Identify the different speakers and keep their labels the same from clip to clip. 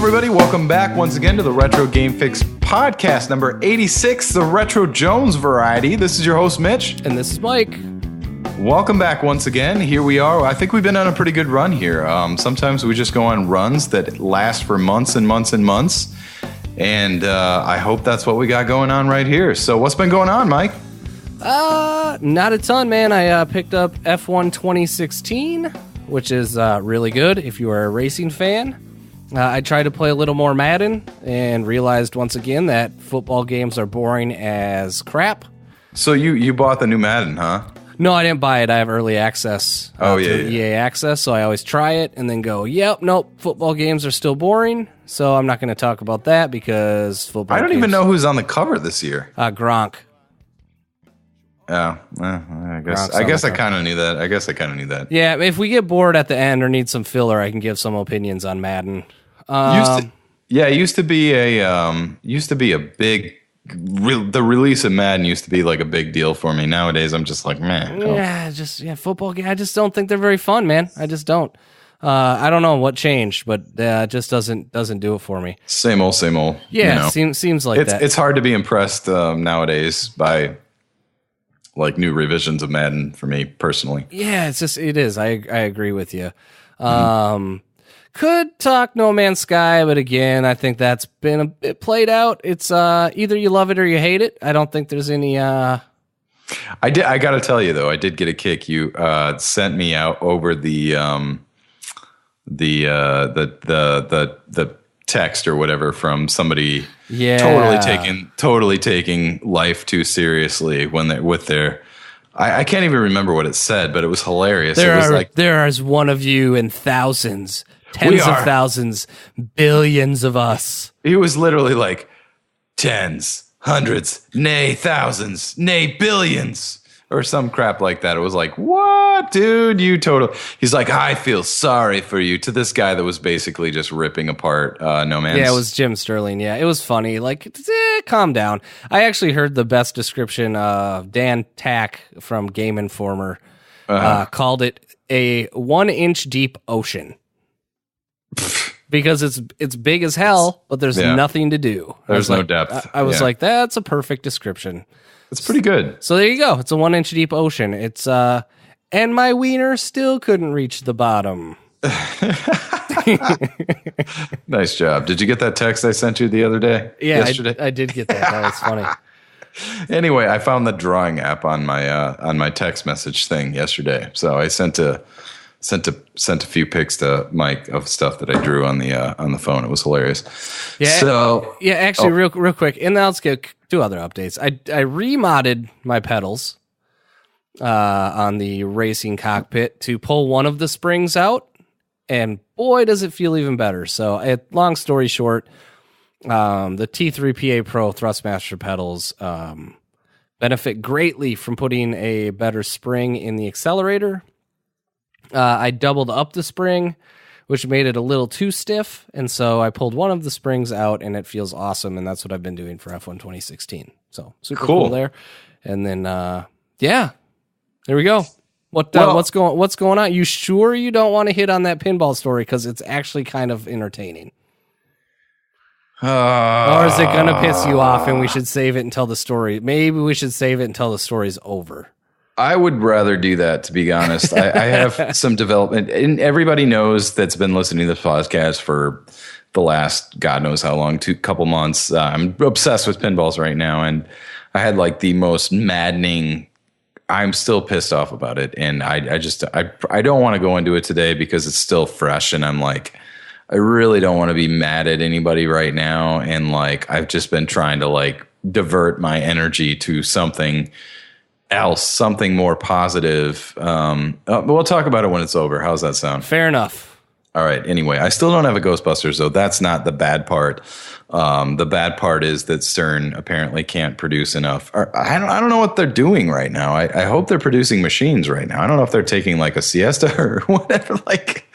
Speaker 1: everybody? Welcome back once again to the Retro Game Fix podcast number 86, the Retro Jones variety. This is your host, Mitch.
Speaker 2: And this is Mike.
Speaker 1: Welcome back once again. Here we are. I think we've been on a pretty good run here. Sometimes we just go on runs that last for months and months and months. And I hope that's what we got going on right here. So what's been going on, Mike?
Speaker 2: Not a ton, man. I picked up F1 2016, which is really good if you are a racing fan. I tried to play a little more Madden and realized once again that football games are boring as crap.
Speaker 1: So you bought the new Madden, huh?
Speaker 2: No, I didn't buy it. I have early access through E.86, so I always try it and then go, yep, nope, football games are still boring, so I'm not going to talk about that because football
Speaker 1: I don't even know who's on the cover this year.
Speaker 2: Gronk.
Speaker 1: Yeah, I guess I kind of knew that.
Speaker 2: Yeah, if we get bored at the end or need some filler, I can give some opinions on Madden.
Speaker 1: It used to be a big. The release of Madden used to be like a big deal for me. Nowadays, I'm just like, man.
Speaker 2: Football game. I just don't think they're very fun, man. I just don't. I don't know what changed, but it just doesn't do it for me.
Speaker 1: Same old.
Speaker 2: Yeah, you know. seems like that.
Speaker 1: It's hard to be impressed nowadays by like new revisions of Madden for me personally.
Speaker 2: Yeah, it is. I agree with you. Could talk No Man's Sky, but again, I think that's been a bit played out. It's either you love it or you hate it. I don't think there's any. I
Speaker 1: got to tell you though, I did get a kick. You sent me out over the text or whatever from somebody.
Speaker 2: Yeah,
Speaker 1: totally taking life too seriously when they're with their. I can't even remember what it said, but it was hilarious.
Speaker 2: There is one of you and thousands. Tens of thousands, billions of us.
Speaker 1: He was literally like tens, hundreds, nay, thousands, nay, billions, or some crap like that. It was like, what, dude? He's like, I feel sorry for you, to this guy that was basically just ripping apart No Man's.
Speaker 2: Yeah, it was Jim Sterling. Yeah, it was funny. Like, calm down. I actually heard the best description. Dan Tack from Game Informer called it a 1-inch deep ocean. Because it's big as hell, but there's nothing to do.
Speaker 1: There's no depth.
Speaker 2: I was like, that's a perfect description.
Speaker 1: It's pretty good.
Speaker 2: So there you go. It's a 1-inch deep ocean. It's and my wiener still couldn't reach the bottom.
Speaker 1: Nice job. Did you get that text I sent you the other day?
Speaker 2: Yeah,
Speaker 1: yesterday?
Speaker 2: I did get that. That was funny.
Speaker 1: Anyway, I found the drawing app on my text message thing yesterday. So I sent a few pics to Mike of stuff that I drew on the phone. It was hilarious.
Speaker 2: Yeah. So actually, real quick, and then let's get two other updates. I remodded my pedals on the racing cockpit to pull one of the springs out, and boy, does it feel even better. So, long story short, the T3PA Pro Thrustmaster pedals benefit greatly from putting a better spring in the accelerator. I doubled up the spring, which made it a little too stiff, and so I pulled one of the springs out, and it feels awesome, and that's what I've been doing for F1 2016. So super cool there. And then, there we go. What's going on? You sure you don't want to hit on that pinball story because it's actually kind of entertaining? Or is it gonna piss you off, and we should save it until the story? Maybe we should save it until the story's over.
Speaker 1: I would rather do that, to be honest. I have some development, and everybody knows that's been listening to this podcast for the last God knows how long, couple months. I'm obsessed with pinballs right now, and I had like the most maddening. I'm still pissed off about it, and I don't want to go into it today because it's still fresh, and I'm like, I really don't want to be mad at anybody right now, and like I've just been trying to like divert my energy to something else, something more positive. But we'll talk about it when it's over. How's that sound?
Speaker 2: Fair enough.
Speaker 1: All right. Anyway, I still don't have a Ghostbusters, though. That's not the bad part. The bad part is that CERN apparently can't produce enough. I don't know what they're doing right now. I hope they're producing machines right now. I don't know if they're taking like a siesta or whatever. Like,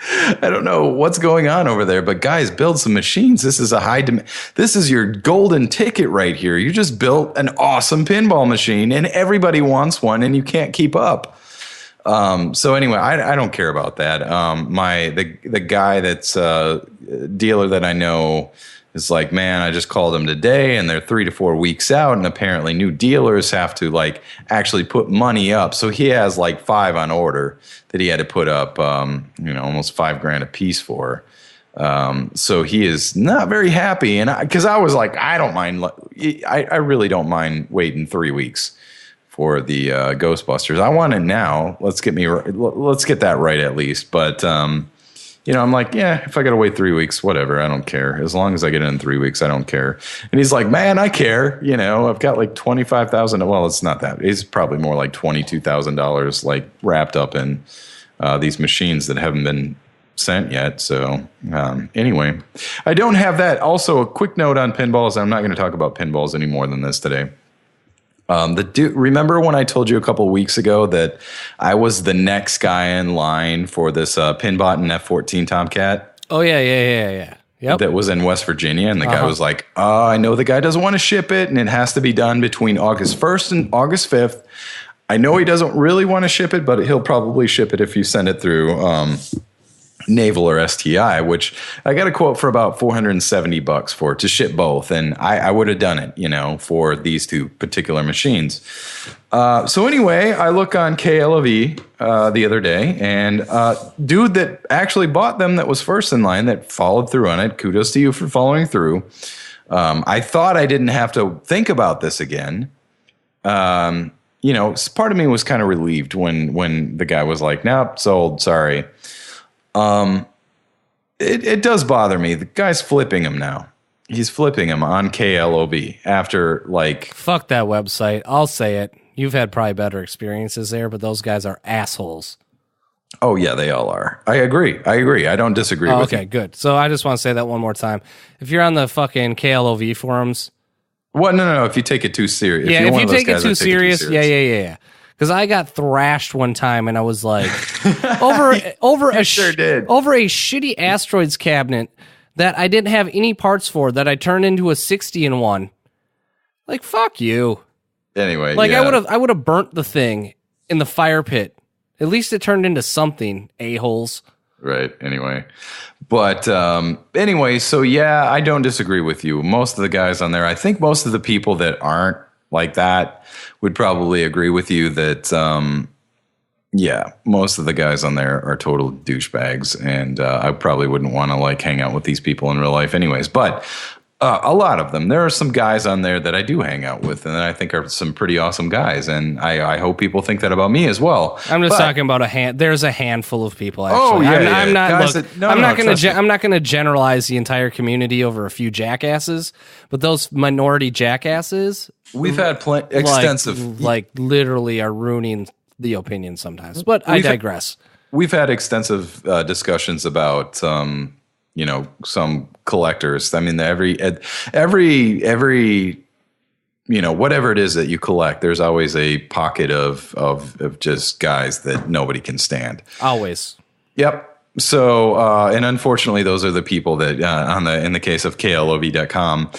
Speaker 1: I don't know what's going on over there. But guys, build some machines. This is a high demand. This is your golden ticket right here. You just built an awesome pinball machine, and everybody wants one, and you can't keep up. So anyway, I don't care about that. The guy that's dealer that I know is like, man, I just called them today and they're 3 to 4 weeks out. And apparently new dealers have to like actually put money up. So he has like 5 on order that he had to put up, almost $5,000 a piece for. So he is not very happy. And because I was like, I don't mind. I really don't mind waiting 3 weeks for the Ghostbusters. I want it now. Let's get that right at least. But I'm like, yeah, if I got to wait 3 weeks, whatever. I don't care. As long as I get it in 3 weeks, I don't care. And he's like, man, I care. I've got like $25,000. Well, it's not that. It's probably more like $22,000 like wrapped up in these machines that haven't been sent yet. So anyway, I don't have that. Also, a quick note on pinballs. I'm not going to talk about pinballs any more than this today. Remember when I told you a couple weeks ago that I was the next guy in line for this Pinbot and F-14 Tomcat?
Speaker 2: Oh, yeah. Yep.
Speaker 1: That was in West Virginia, and the guy was like, I know the guy doesn't want to ship it, and it has to be done between August 1st and August 5th. I know he doesn't really want to ship it, but he'll probably ship it if you send it through Naval or STI, which I got a quote for about $470 for to ship both. And I would have done it, for these 2 particular machines. So anyway, I look on KLOV the other day, and dude that actually bought them that was first in line that followed through on it. Kudos to you for following through. I thought I didn't have to think about this again. Part of me was kind of relieved when the guy was like, nope, sold, sorry. It does bother me. The guy's flipping him now. He's flipping him on KLOV after like...
Speaker 2: Fuck that website. I'll say it. You've had probably better experiences there, but those guys are assholes.
Speaker 1: Oh, yeah, they all are. I agree. I don't disagree with you.
Speaker 2: Okay, good. So I just want to say that one more time. If you're on the fucking KLOV forums...
Speaker 1: Well, no. If you take it too serious.
Speaker 2: Yeah, if you take it too serious, yeah. Because I got thrashed one time, and I was like, over a shitty asteroids cabinet that I didn't have any parts for, that I turned into a 60-in-1. Like, fuck you.
Speaker 1: Anyway,
Speaker 2: like, yeah. I would have burnt the thing in the fire pit. At least it turned into something, a-holes.
Speaker 1: Right. Anyway, but anyway, so yeah, I don't disagree with you. Most of the guys on there, I think most of the people that aren't like that would probably agree with you that, most of the guys on there are total douchebags, and I probably wouldn't want to like hang out with these people in real life anyways. But a lot of them, there are some guys on there that I do hang out with, and that I think are some pretty awesome guys, and I hope people think that about me as well.
Speaker 2: I'm just talking about there's a handful of people. Actually.
Speaker 1: Oh yeah,
Speaker 2: I'm not going to generalize the entire community over a few jackasses, but those minority jackasses.
Speaker 1: We've had extensive...
Speaker 2: Like, literally are ruining the opinion sometimes. But I digress.
Speaker 1: We've had extensive discussions about, some collectors. I mean, every whatever it is that you collect, there's always a pocket of just guys that nobody can stand.
Speaker 2: Always.
Speaker 1: Yep. So, and unfortunately, those are the people that, in the case of KLOV.com,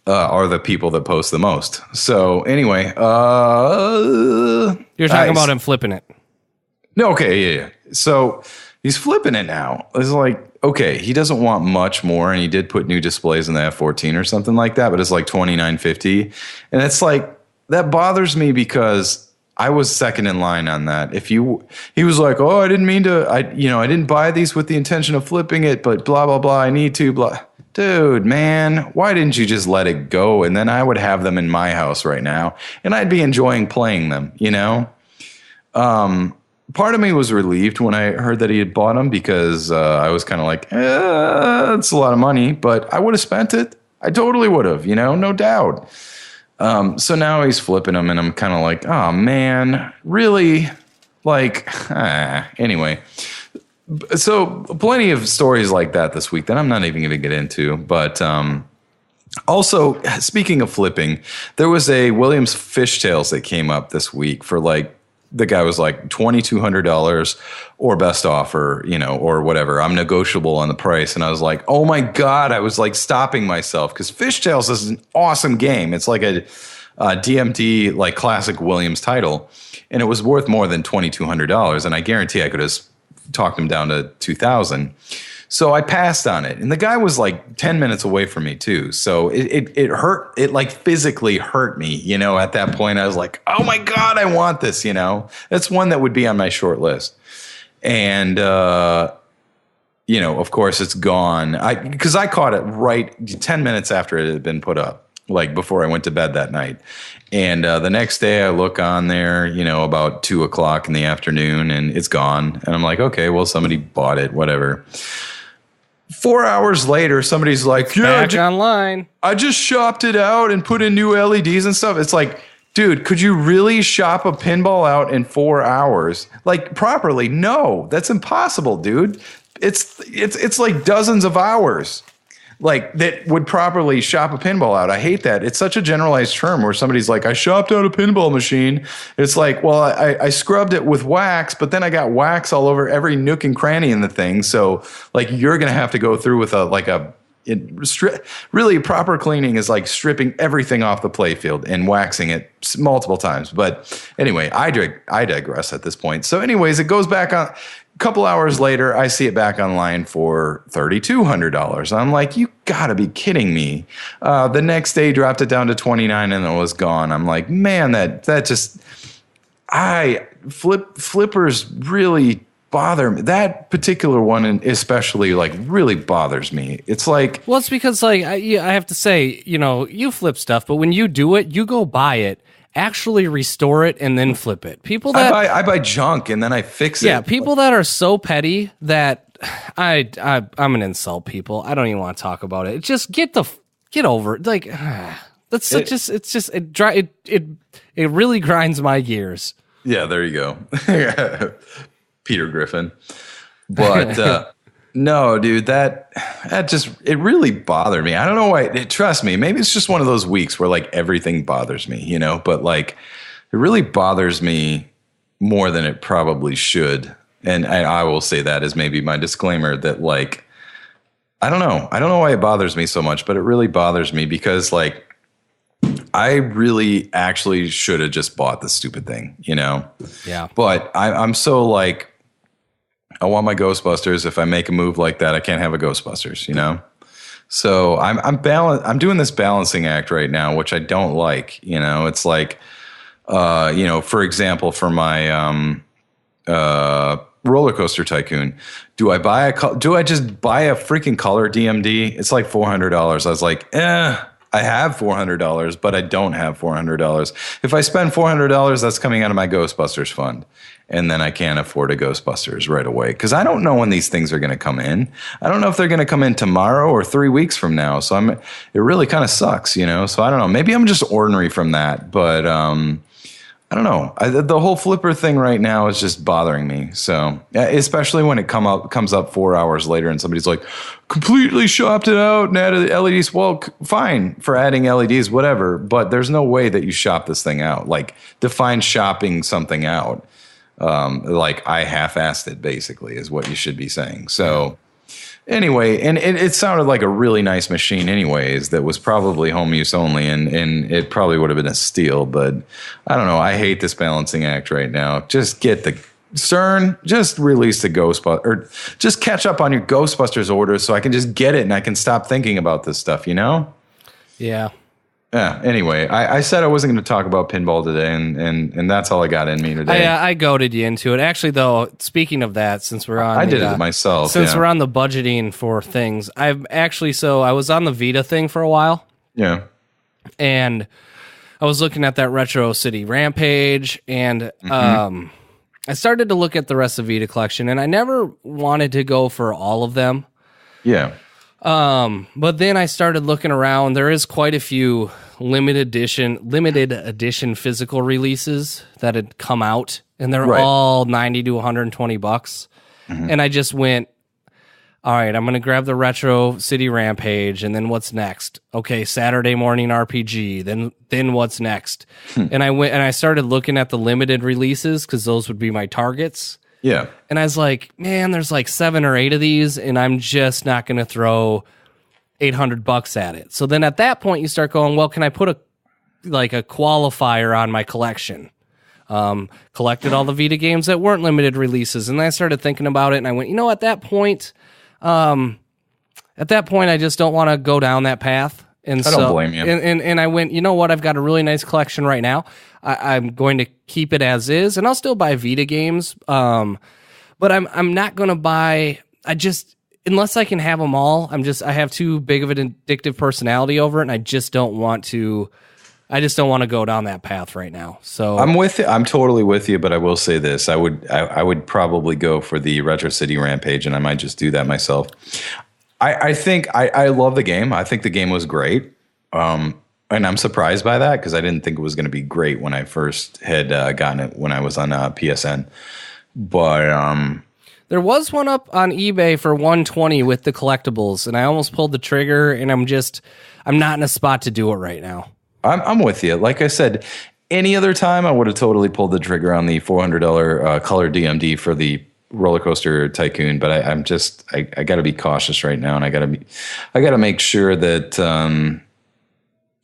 Speaker 1: are the people that post the most. So anyway,
Speaker 2: you're talking about him flipping it.
Speaker 1: No, okay, yeah. So he's flipping it now. It's like, okay, he doesn't want much more, and he did put new displays in the F-14 or something like that, but it's like $29.50, and it's like that bothers me because I was second in line on that. He was like, oh, I didn't mean to, I didn't buy these with the intention of flipping it, but blah blah blah, I need to blah. Dude, man, why didn't you just let it go? And then I would have them in my house right now, and I'd be enjoying playing them, Part of me was relieved when I heard that he had bought them because I was kind of like, it's a lot of money, but I would have spent it. I totally would have, no doubt. So now he's flipping them, and I'm kind of like, oh, man, really? Like, anyway. So plenty of stories like that this week that I'm not even going to get into. But also, speaking of flipping, there was a Williams Fishtails that came up this week for like, the guy was like $2,200 or best offer, or whatever. I'm negotiable on the price. And I was like, oh my God, I was like stopping myself because Fishtails is an awesome game. It's like a DMD, like classic Williams title, and it was worth more than $2,200. And I guarantee I could have talked him down to $2,000. So I passed on it, and the guy was like 10 minutes away from me too. So it hurt. It like physically hurt me, you know. At that point, I was like, "Oh my God, I want this!" You know, that's one that would be on my short list. And you know, of course, it's gone. Because I caught it right 10 minutes after it had been put up, like before I went to bed that night. And the next day, I look on there, you know, about 2:00 in the afternoon, and it's gone. And I'm like, okay, well, somebody bought it, whatever. 4 hours later, somebody's like,
Speaker 2: yeah, back online.
Speaker 1: I just shopped it out and put in new LEDs and stuff. It's like, dude, could you really shop a pinball out in 4 hours? Like properly? No, that's impossible, dude. It's like dozens of hours. Like that would properly shop a pinball out. I hate that. It's such a generalized term where somebody's like, I shopped out a pinball machine. It's like, well, I scrubbed it with wax, but then I got wax all over every nook and cranny in the thing. So like you're going to have to go through with really proper cleaning is like stripping everything off the playfield and waxing it multiple times. But anyway, I digress at this point. So anyways, it goes back on. Couple hours later, I see it back online for $3,200. I'm like, you gotta be kidding me. The next day, dropped it down to $29 and it was gone. I'm like, man, that just, flippers really bother me. That particular one especially like really bothers me. It's like,
Speaker 2: well, it's because like, I have to say, you know, you flip stuff, but when you do it, you go buy it, actually restore it, and then flip it. People that
Speaker 1: I buy junk and then I fix it.
Speaker 2: Yeah, people that are so petty that I'm gonna insult people. I don't even want to talk about it. Just get over it. Like it really grinds my gears.
Speaker 1: Yeah, there you go. Peter Griffin. But no, dude, that just, it really bothered me. I don't know why. Trust me, maybe it's just one of those weeks where like everything bothers me, you know, but like it really bothers me more than it probably should. And I will say that as maybe my disclaimer that like, I don't know why it bothers me so much, but it really bothers me because like I really actually should have just bought the stupid thing, you know?
Speaker 2: Yeah.
Speaker 1: But I'm so like, I want my Ghostbusters. If I make a move like that, I can't have a Ghostbusters, you know? So I'm doing this balancing act right now, which I don't like, you know? It's like, you know, for example, for my Roller Coaster Tycoon, do I just buy a freaking color DMD? It's like $400. I was like, I have $400, but I don't have $400. If I spend $400, that's coming out of my Ghostbusters fund. And then I can't afford a Ghostbusters right away because I don't know when these things are going to come in. I don't know if they're going to come in tomorrow or 3 weeks from now. So it really kind of sucks, you know? So I don't know. Maybe I'm just ornery from that, but I don't know. The whole flipper thing right now is just bothering me. So especially when it comes up 4 hours later and somebody's like, completely shopped it out and added LEDs. Well, fine for adding LEDs, whatever. But there's no way that you shop this thing out. Like define shopping something out. Like I half-assed it basically is what you should be saying. So anyway, and it sounded like a really nice machine anyways that was probably home use only and it probably would have been a steal, but I don't know. I hate this balancing act right now. Just get the CERN, just release the Ghostbusters or just catch up on your Ghostbusters orders so I can just get it and I can stop thinking about this stuff, you know?
Speaker 2: Yeah.
Speaker 1: Yeah. Anyway, I said I wasn't going to talk about pinball today, and that's all I got in me today.
Speaker 2: I goaded you into it. Actually, though, speaking of that, since we're on,
Speaker 1: I did it myself.
Speaker 2: Since we're on the budgeting for things, I was on the Vita thing for a while.
Speaker 1: Yeah.
Speaker 2: And I was looking at that Retro City Rampage, and I started to look at the rest of Vita collection, and I never wanted to go for all of them.
Speaker 1: Yeah.
Speaker 2: But then I started looking around. There is quite a few limited edition physical releases that had come out, and they're all $90 to $120. And I just went, all right, I'm going to grab the Retro City Rampage, and then what's next? Okay, Saturday Morning RPG, then what's next? And I went and I started looking at the limited releases because those would be my targets.
Speaker 1: Yeah.
Speaker 2: And I was like, man, there's like 7 or 8 of these, and I'm just not going to throw $800 at it. So then at that point, you start going, well, can I put like a qualifier on my collection. Collected all the Vita games that weren't limited releases, and then I started thinking about it, and I went, at that point, I just don't want to go down that path. And
Speaker 1: I don't blame you.
Speaker 2: And I went, you know what? I've got a really nice collection right now. I'm going to keep it as is, and I'll still buy Vita games. But I'm not going to buy. Unless I can have them all. I have too big of an addictive personality over it, and I just don't want to. I just don't want to go down that path right now. So
Speaker 1: I'm with you. I'm totally with you, but I will say this. I would probably go for the Retro City Rampage, and I might just do that myself. I think I love the game. I think the game was great. And I'm surprised by that because I didn't think it was going to be great when I first had gotten it when I was on PSN. But
Speaker 2: there was one up on eBay for $120 with the collectibles, and I almost pulled the trigger, and I'm not in a spot to do it right now.
Speaker 1: I'm with you. Like I said, any other time I would have totally pulled the trigger on the $400 color DMD for the Roller Coaster Tycoon, but I got to be cautious right now, and I got to make sure that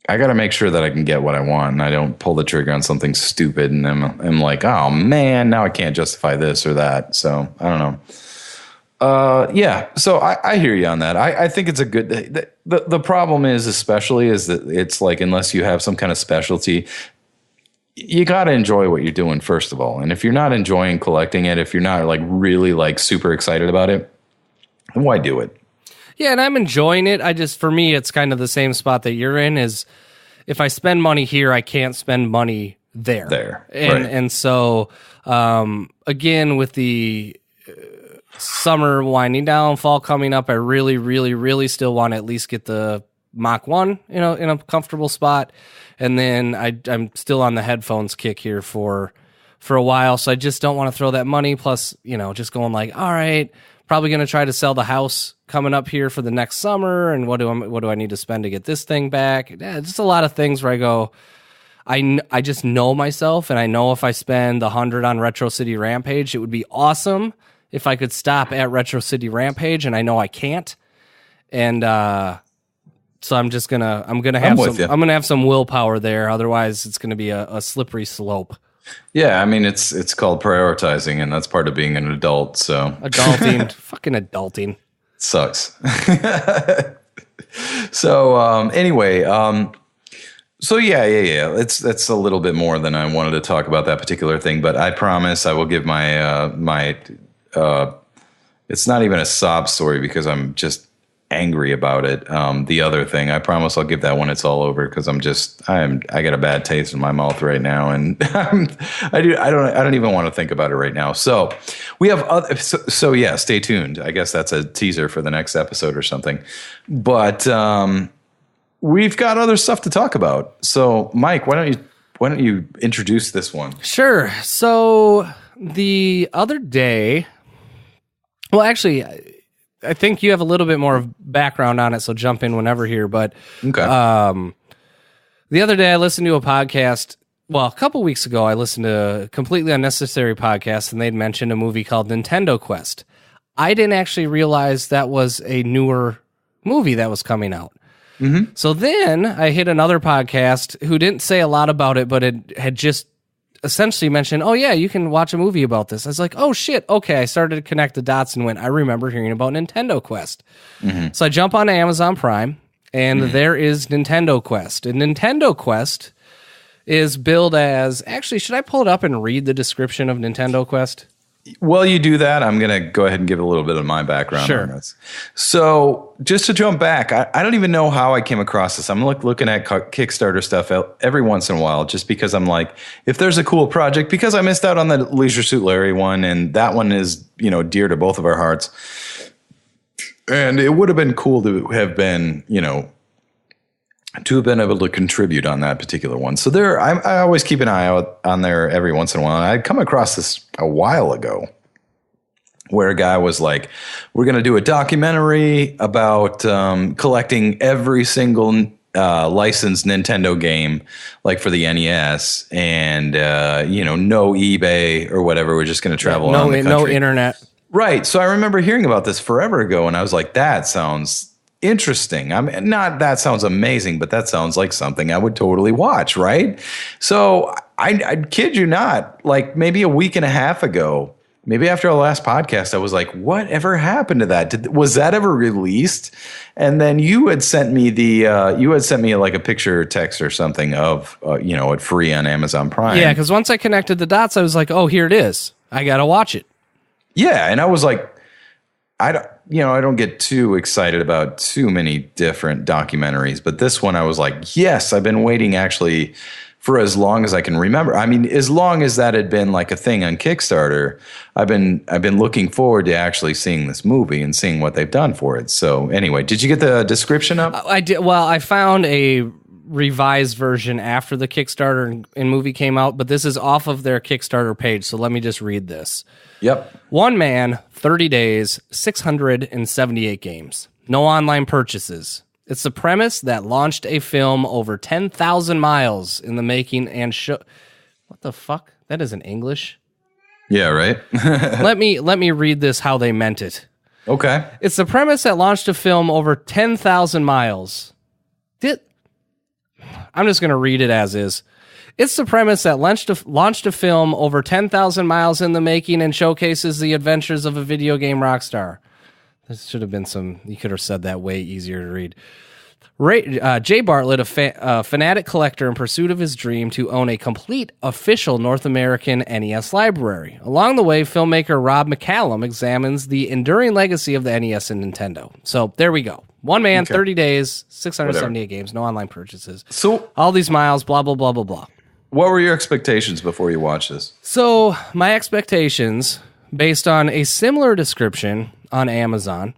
Speaker 1: I can get what I want, and I don't pull the trigger on something stupid, and I'm like, oh man, now I can't justify this or that. So I don't know. Yeah, so I hear you on that. I think it's a good. The problem is that it's like unless you have some kind of specialty, you got to enjoy what you're doing first of all. And if you're not enjoying collecting it, if you're not like really like super excited about it, then why do it?
Speaker 2: Yeah, and I'm enjoying it. For me, it's kind of the same spot that you're in. Is if I spend money here, I can't spend money there. And so again with the summer winding down, fall coming up, I really, really, really still want to at least get the Mach 1, in a comfortable spot. And then I'm still on the headphones kick here for a while. So I just don't want to throw that money. Plus, just going like, all right, probably going to try to sell the house coming up here for the next summer. And what do I need to spend to get this thing back? Yeah, just a lot of things where I go, I just know myself. And I know if I spend the $100 on Retro City Rampage, it would be awesome if I could stop at Retro City Rampage, and I know I can't. And so I'm gonna have some willpower there. Otherwise, it's gonna be a slippery slope.
Speaker 1: Yeah, I mean it's called prioritizing, and that's part of being an adult. So
Speaker 2: adulting, fucking adulting,
Speaker 1: it sucks. So anyway, so yeah. That's a little bit more than I wanted to talk about that particular thing, but I promise I will give my it's not even a sob story because I'm just angry about it. The other thing, I promise I'll give that when it's all over because I got a bad taste in my mouth right now, and I don't even want to think about it right now. So we have so yeah, stay tuned. I guess that's a teaser for the next episode or something. But we've got other stuff to talk about. So Mike, why don't you introduce this one?
Speaker 2: Sure. So the other day. Well, actually, I think you have a little bit more background on it, so jump in whenever here. But
Speaker 1: okay.
Speaker 2: The other day I listened to a podcast. Well, a couple weeks ago, I listened to a completely unnecessary podcast, and they'd mentioned a movie called Nintendo Quest. I didn't actually realize that was a newer movie that was coming out.
Speaker 1: Mm-hmm.
Speaker 2: So then I hit another podcast who didn't say a lot about it, but it had just essentially mentioned, oh yeah, you can watch a movie about this. I was like, oh shit, okay. I started to connect the dots and went, I remember hearing about Nintendo Quest.
Speaker 1: Mm-hmm.
Speaker 2: So I jump on Amazon Prime, and there is Nintendo Quest. And Nintendo Quest is billed as, actually, should I pull it up and read the description of Nintendo Quest?
Speaker 1: While you do that, I'm going to go ahead and give a little bit of my background
Speaker 2: Sure.
Speaker 1: on this. So just to jump back, I don't even know how I came across this. I'm looking at Kickstarter stuff every once in a while just because I'm like, if there's a cool project, because I missed out on the Leisure Suit Larry one, and that one is, dear to both of our hearts. And it would have been cool to have been, to have been able to contribute on that particular one. So I always keep an eye out on there every once in a while. And I'd come across this a while ago where a guy was like, we're going to do a documentary about collecting every single licensed Nintendo game, like for the NES, and, no eBay or whatever. We're just going to travel around the country.
Speaker 2: No internet.
Speaker 1: Right. So I remember hearing about this forever ago, and I was like, that sounds interesting. I mean, not that sounds amazing, but that sounds like something I would totally watch, right? So I kid you not, like maybe a week and a half ago, maybe after our last podcast, I was like, whatever happened to that? Was that ever released? And then you had sent me like a picture or text or something of, it free on Amazon Prime.
Speaker 2: Yeah, because once I connected the dots, I was like, oh, here it is. I got to watch it.
Speaker 1: Yeah, and I was like, I don't get too excited about too many different documentaries, but this one I was like, yes, I've been waiting actually for as long as I can remember. I mean, as long as that had been like a thing on Kickstarter, I've been looking forward to actually seeing this movie and seeing what they've done for it. So anyway, did you get the description up?
Speaker 2: I did. Well, I found a revised version after the Kickstarter and movie came out, but this is off of their Kickstarter page. So let me just read this.
Speaker 1: Yep.
Speaker 2: 1 man, 30 days, 678 games. No online purchases. It's the premise that launched a film over 10,000 miles in the making and show. What the fuck? That isn't English.
Speaker 1: Yeah, right.
Speaker 2: Let me read this how they meant it.
Speaker 1: Okay.
Speaker 2: It's the premise that launched a film over 10,000 miles. I'm just going to read it as is. It's the premise that launched a film over 10,000 miles in the making and showcases the adventures of a video game rock star. This should have been you could have said that way easier to read. Jay Bartlett, a fanatic collector in pursuit of his dream to own a complete official North American NES library. Along the way, filmmaker Rob McCallum examines the enduring legacy of the NES and Nintendo. So there we go. 1 man, okay. 30 days, 678 games, no online purchases.
Speaker 1: So
Speaker 2: all these miles, blah, blah, blah, blah, blah.
Speaker 1: What were your expectations before you watched this?
Speaker 2: So my expectations, based on a similar description on Amazon,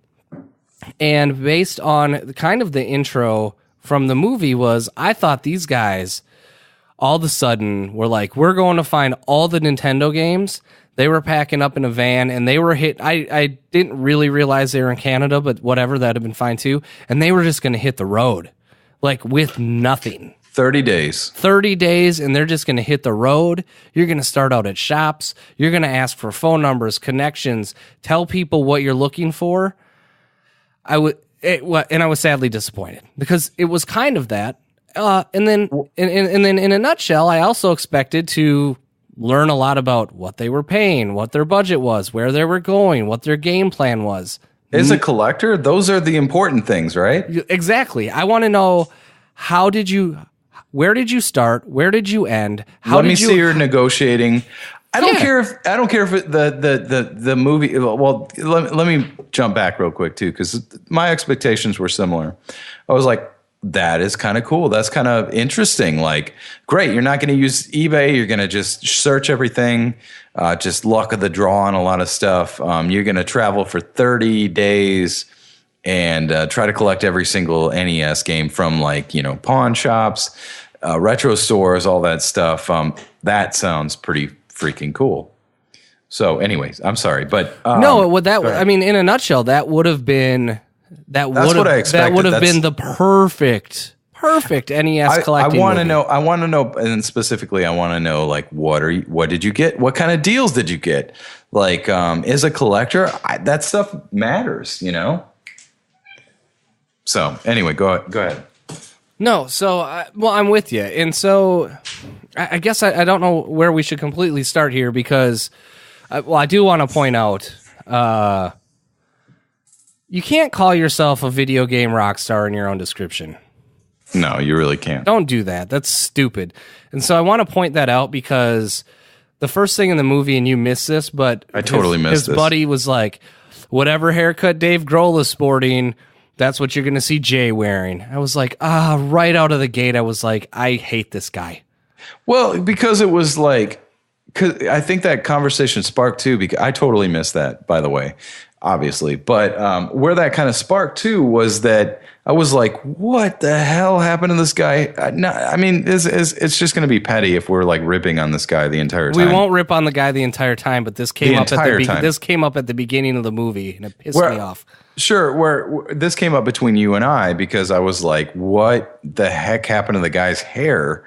Speaker 2: and based on kind of the intro from the movie, was I thought these guys all of a sudden were like, we're going to find all the Nintendo games. They were packing up in a van and they were hit. I didn't really realize they were in Canada, but whatever, that'd have been fine too. And they were just going to hit the road like with nothing.
Speaker 1: 30 days.
Speaker 2: 30 days, and they're just going to hit the road. You're going to start out at shops. You're going to ask for phone numbers, connections, tell people what you're looking for. I was sadly disappointed because it was kind of that. And then in a nutshell, I also expected to learn a lot about what they were paying, what their budget was, where they were going, what their game plan was.
Speaker 1: As a collector, those are the important things, right?
Speaker 2: Exactly. I want to know, where did you start? Where did you end?
Speaker 1: Let me see your negotiating. I don't care if the movie. Well, let me jump back real quick too, because my expectations were similar. I was like, that is kind of cool. That's kind of interesting. Like, great. You're not going to use eBay. You're going to just search everything. Just luck of the draw on a lot of stuff. You're going to travel for 30 days and try to collect every single NES game from pawn shops, retro stores, all that stuff. That sounds pretty freaking cool. So anyways, I'm sorry, but
Speaker 2: no, I mean, in a nutshell, that would have been been the perfect NES collecting.
Speaker 1: I want to know, and specifically, I want to know, like, what did you get? What kind of deals did you get? Like, as a collector, that stuff matters, So anyway, go ahead.
Speaker 2: No, so I'm with you, and so I guess I don't know where we should completely start here because, I do want to point out, you can't call yourself a video game rock star in your own description.
Speaker 1: No, you really can't.
Speaker 2: Don't do that. That's stupid. And so I want to point that out because the first thing in the movie, and you missed this, but
Speaker 1: I totally missed this.
Speaker 2: His buddy was like, whatever haircut Dave Grohl is sporting, that's what you're going to see Jay wearing. I was like, right out of the gate, I was like, I hate this guy.
Speaker 1: Well, because it was like, because I think that conversation sparked too, because I totally missed that, by the way, obviously. But where that kind of sparked too was that I was like, what the hell happened to this guy? I mean, it's just going to be petty if we're like ripping on this guy the entire time.
Speaker 2: We won't rip on the guy the entire time, but this came up at the beginning of the movie, and it pissed me off.
Speaker 1: Sure, where this came up between you and I because I was like, what the heck happened to the guy's hair?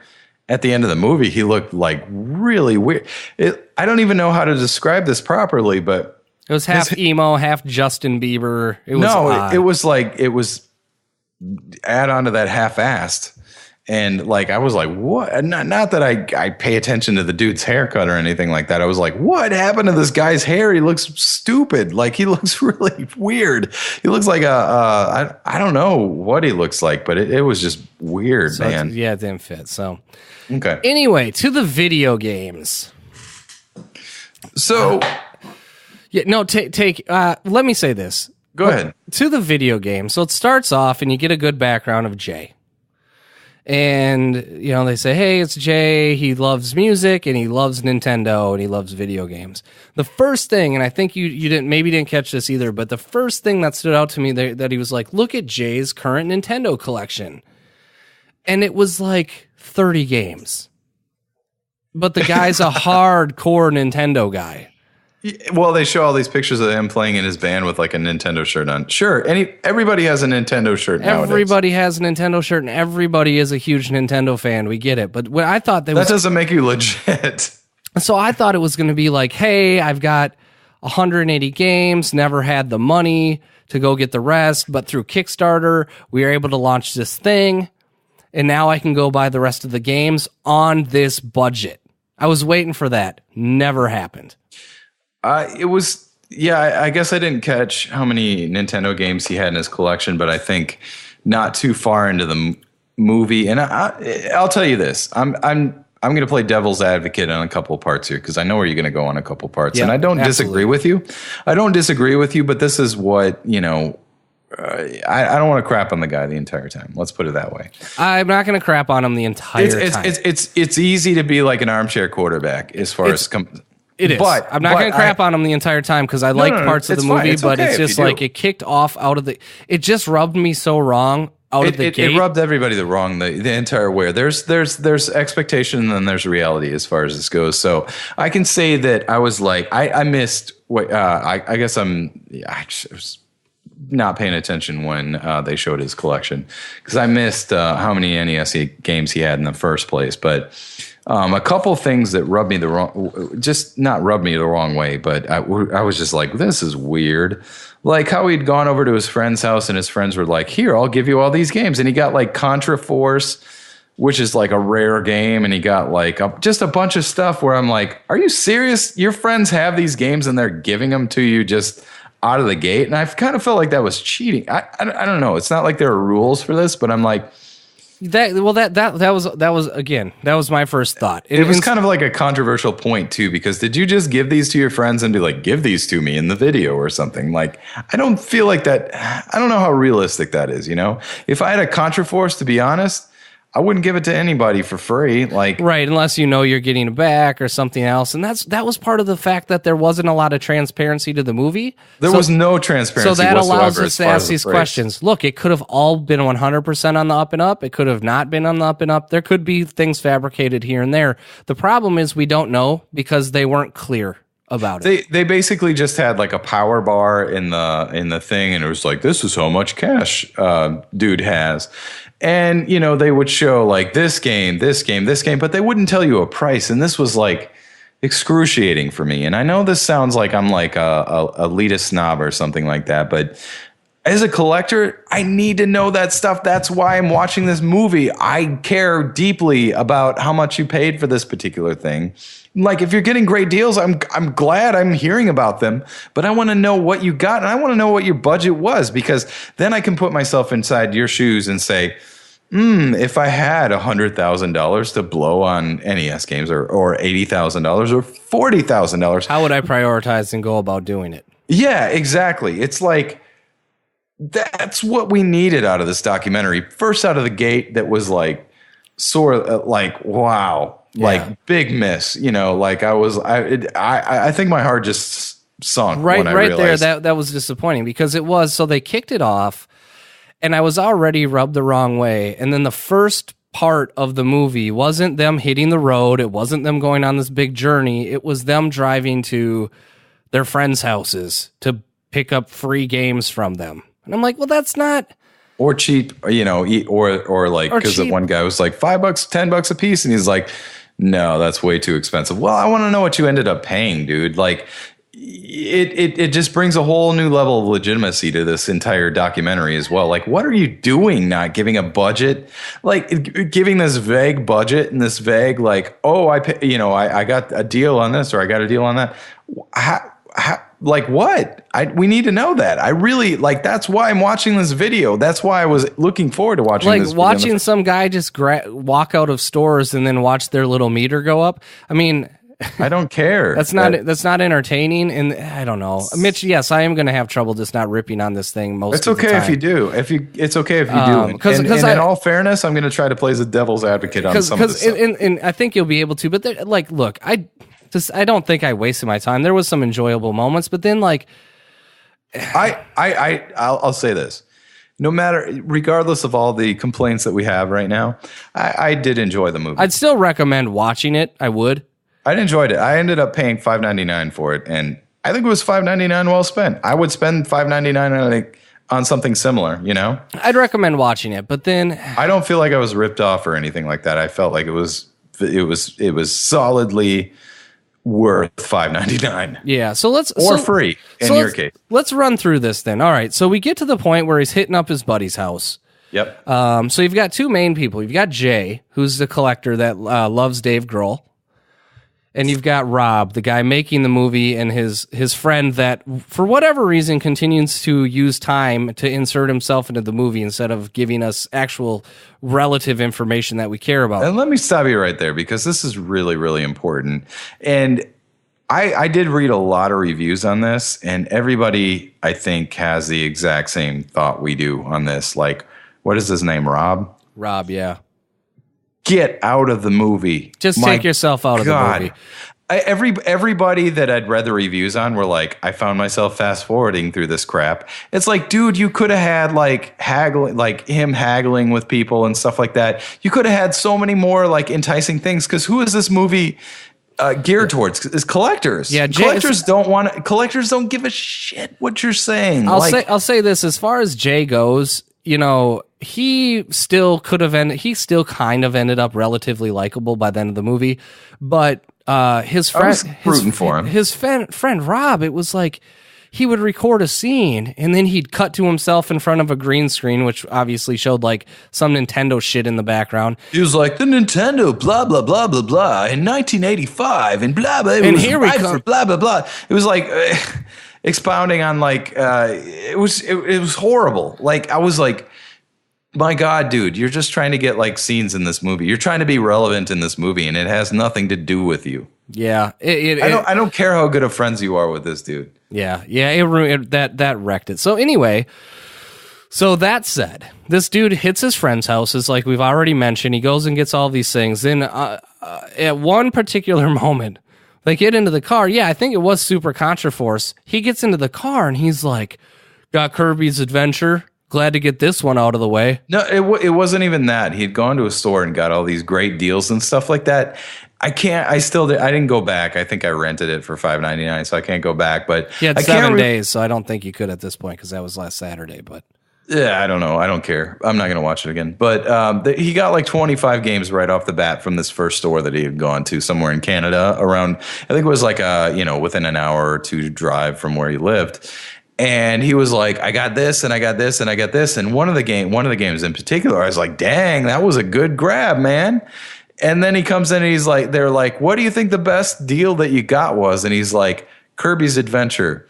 Speaker 1: At the end of the movie, he looked like really weird. I don't even know how to describe this properly, but
Speaker 2: it was half emo, half Justin Bieber.
Speaker 1: It was add on to that half-assed. And like, I was like, what? Not that I pay attention to the dude's haircut or anything like that. I was like, what happened to this guy's hair? He looks stupid. Like, he looks really weird. He looks like I don't know what he looks like, but it was just weird,
Speaker 2: so
Speaker 1: man.
Speaker 2: Yeah, it didn't fit. So,
Speaker 1: okay.
Speaker 2: Anyway, to the video games.
Speaker 1: So,
Speaker 2: let me say this.
Speaker 1: Go ahead.
Speaker 2: To the video game. So it starts off and you get a good background of Jay. And, they say, hey, it's Jay. He loves music and he loves Nintendo and he loves video games. The first thing, and I think you didn't catch this either, but the first thing that stood out to me that he was like, look at Jay's current Nintendo collection. And it was like 30 games. But the guy's a hardcore Nintendo guy.
Speaker 1: Well, they show all these pictures of him playing in his band with like a Nintendo shirt on. Sure, everybody has a Nintendo shirt nowadays.
Speaker 2: Everybody has a Nintendo shirt, and everybody is a huge Nintendo fan. We get it, but when I thought that
Speaker 1: doesn't make you legit.
Speaker 2: So I thought it was going to be like, hey, I've got 180 games, never had the money to go get the rest, but through Kickstarter, we were able to launch this thing, and now I can go buy the rest of the games on this budget. I was waiting for that. Never happened.
Speaker 1: I guess I didn't catch how many Nintendo games he had in his collection, but I think not too far into the movie. And I'll tell you this, I'm going to play devil's advocate on a couple of parts here, because I know where you're going to go on a couple of parts. And I don't disagree with you. I don't disagree with you, but this is what, I don't want to crap on the guy the entire time. Let's put it that way.
Speaker 2: I'm not going to crap on him the entire time.
Speaker 1: It's easy to be like an armchair quarterback as far as...
Speaker 2: It is. But I'm not going to crap on him the entire time because I like parts of the movie, but it's just like it kicked off out of the... It just rubbed me so wrong out of the gate.
Speaker 1: It rubbed everybody the wrong the entire way. There's expectation and then there's reality as far as this goes. So I can say that I was like, I missed... I guess I was not paying attention when they showed his collection because I missed how many NES games he had in the first place, but... a couple things that rubbed me the wrong, just not rubbed me the wrong way, but I was just like, this is weird. Like how he'd gone over to his friend's house and his friends were like, here, I'll give you all these games. And he got like Contra Force, which is like a rare game. And he got like just a bunch of stuff where I'm like, are you serious? Your friends have these games and they're giving them to you just out of the gate. And I kind of felt like that was cheating. I don't know. It's not like there are rules for this, but I'm like,
Speaker 2: that was my first thought.
Speaker 1: It was kind of like a controversial point too, because did you just give these to your friends and be like, give these to me in the video or something? Like, I don't feel like that. I don't know how realistic that is. If I had a Contra Force, to be honest, I wouldn't give it to anybody for free. Like, right,
Speaker 2: unless you're getting it back or something else. And that was part of the fact that there wasn't a lot of transparency to the movie.
Speaker 1: There was no transparency.
Speaker 2: So that allows us to ask these questions. Look, it could have all been 100% on the up and up. It could have not been on the up and up. There could be things fabricated here and there. The problem is we don't know because they weren't clear about it.
Speaker 1: They basically just had like a power bar in the thing, and it was like, this is how much cash dude has. And, they would show like this game, but they wouldn't tell you a price. And this was like excruciating for me. And I know this sounds like I'm like a elitist snob or something like that, but as a collector, I need to know that stuff. That's why I'm watching this movie. I care deeply about how much you paid for this particular thing. Like, if you're getting great deals, I'm glad I'm hearing about them, but I want to know what you got, and I want to know what your budget was, because then I can put myself inside your shoes and say, if I had $100,000 to blow on NES games or $80,000 or $40,000,
Speaker 2: how would I prioritize and go about doing it?
Speaker 1: Yeah, exactly. It's like, that's what we needed out of this documentary. First out of the gate, that was like, sort of like, wow. Yeah. Like big miss, like I think my heart just sunk when I realized.
Speaker 2: There. That was disappointing because it was, so they kicked it off and I was already rubbed the wrong way. And then the first part of the movie wasn't them hitting the road. It wasn't them going on this big journey. It was them driving to their friends' houses to pick up free games from them. And I'm like, well, that's not...
Speaker 1: Or cheap, or like, because the one guy was like $5, $10 a piece. And he's like, no, that's way too expensive. Well, I want to know what you ended up paying, dude. Like, it just brings a whole new level of legitimacy to this entire documentary as well. Like, what are you doing? Not giving a budget, like giving this vague budget and this vague, like, oh, I got a deal on this or I got a deal on that. Like what? We need to know that. I really like. That's why I'm watching this video. That's why I was looking forward to watching. Like
Speaker 2: watching some guy just walk out of stores and then watch their little meter go up. I mean,
Speaker 1: I don't care.
Speaker 2: That's not entertaining. And I don't know, Mitch. Yes, I am going to have trouble just not ripping on this thing most.
Speaker 1: It's okay if you do. It's okay if you do. Because in all fairness, I'm going to try to play as a devil's advocate on some of this stuff.
Speaker 2: And I think you'll be able to. But like, look, I don't think I wasted my time. There was some enjoyable moments, but then like,
Speaker 1: I'll say this. No matter, regardless of all the complaints that we have right now, I did enjoy the movie.
Speaker 2: I'd still recommend watching it. I would.
Speaker 1: I enjoyed it. I ended up paying $5.99 for it, and I think it was $5.99 well spent. I would spend $5.99 on something similar. You know,
Speaker 2: I'd recommend watching it, but then
Speaker 1: I don't feel like I was ripped off or anything like that. I felt like it was solidly worth $5.99.
Speaker 2: Yeah, so
Speaker 1: free in your case.
Speaker 2: Let's run through this then. All right, so we get to the point where he's hitting up his buddy's house.
Speaker 1: Yep.
Speaker 2: So you've got two main people. You've got Jay, who's the collector that loves Dave Grohl, and you've got Rob, the guy making the movie, and his friend that, for whatever reason, continues to use time to insert himself into the movie instead of giving us actual relative information that we care about.
Speaker 1: And let me stop you right there, because this is really, really important. And I did read a lot of reviews on this, and everybody, I think, has the exact same thought we do on this. Like, what is his name, Rob?
Speaker 2: Rob, yeah.
Speaker 1: Get out of the movie.
Speaker 2: Just take yourself out of the movie.
Speaker 1: Everybody that I'd read the reviews on were like, I found myself fast forwarding through this crap. It's like, dude, you could have had like him haggling with people and stuff like that. You could have had so many more like enticing things. Because who is this movie geared towards? Is collectors.
Speaker 2: Yeah,
Speaker 1: collectors don't give a shit what you're saying.
Speaker 2: I'll say this, as far as Jay goes, you know, he still kind of ended up relatively likable by the end of the movie, but his friend Rob, it was like he would record a scene and then he'd cut to himself in front of a green screen, which obviously showed like some Nintendo shit in the background.
Speaker 1: He was like, the Nintendo blah blah blah blah blah in 1985 and blah blah.
Speaker 2: And here we come.
Speaker 1: For blah blah blah. It was like. Expounding on like it was horrible. Like I was like, my God, dude, you're just trying to get like scenes in this movie. You're trying to be relevant in this movie, and it has nothing to do with you.
Speaker 2: Yeah,
Speaker 1: I don't care how good of friends you are with this dude.
Speaker 2: Yeah, that wrecked it. So anyway, so that said, this dude hits his friend's house. It's like we've already mentioned. He goes and gets all these things. Then at one particular moment, they get into the car. Yeah, I think it was Super Contra Force. He gets into the car and he's like, got Kirby's Adventure. Glad to get this one out of the way.
Speaker 1: No, it wasn't even that. He'd gone to a store and got all these great deals and stuff like that. I didn't go back. I think I rented it for $5.99, so I can't go back. But
Speaker 2: he had 7 days, so I don't think you could at this point because that was last Saturday. But
Speaker 1: yeah, I don't know. I don't care. I'm not going to watch it again. But he got like 25 games right off the bat from this first store that he had gone to somewhere in Canada around, I think it was like within an hour or two drive from where he lived. And he was like, I got this and I got this and I got this. And one of the games in particular, I was like, dang, that was a good grab, man. And then he comes in and he's like, they're like, what do you think the best deal that you got was? And he's like, Kirby's Adventure.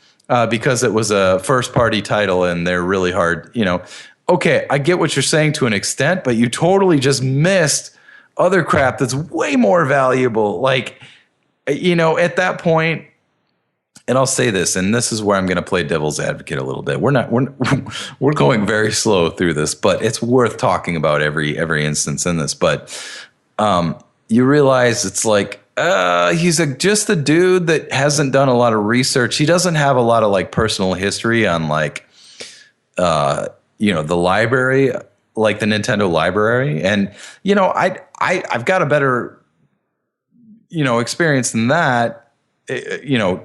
Speaker 1: Because it was a first-party title and they're really hard, you know. Okay, I get what you're saying to an extent, but you totally just missed other crap that's way more valuable. Like, you know, at that point, and I'll say this, and this is where I'm going to play devil's advocate a little bit. We're going very slow through this, but it's worth talking about every instance in this. But you realize it's like, he's just a dude that hasn't done a lot of research. He doesn't have a lot of like personal history on like, the library, like the Nintendo library. And, you know, I've got a better, experience than that.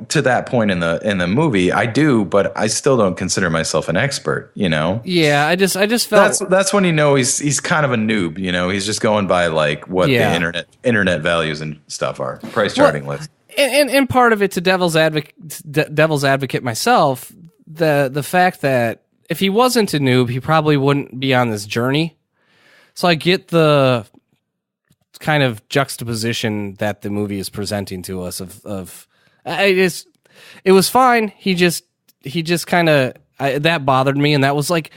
Speaker 1: to that point in the movie, I do, but I still don't consider myself an expert,
Speaker 2: Yeah, I just felt
Speaker 1: that's when he's kind of a noob, he's just going by like what the internet values and stuff are, price charting list.
Speaker 2: And part of it, to devil's advocate myself, the fact that if he wasn't a noob, he probably wouldn't be on this journey. So I get the kind of juxtaposition that the movie is presenting to us it was fine. He just kind of that bothered me, and that was like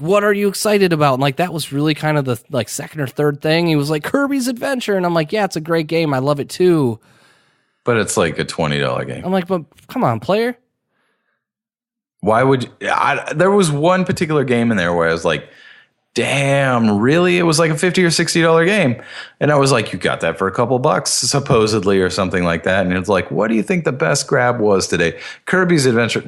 Speaker 2: what are you excited about? And like that was really kind of the like second or third thing. He was like Kirby's Adventure, and I'm like, yeah, it's a great game. I love it too.
Speaker 1: But it's like a $20 game.
Speaker 2: I'm like, but come on, player.
Speaker 1: Why would there was one particular game in there where I was like, damn, really? It was like a $50 or $60 game. And I was like, you got that for a couple bucks, supposedly, or something like that. And it's like, what do you think the best grab was today? Kirby's Adventure.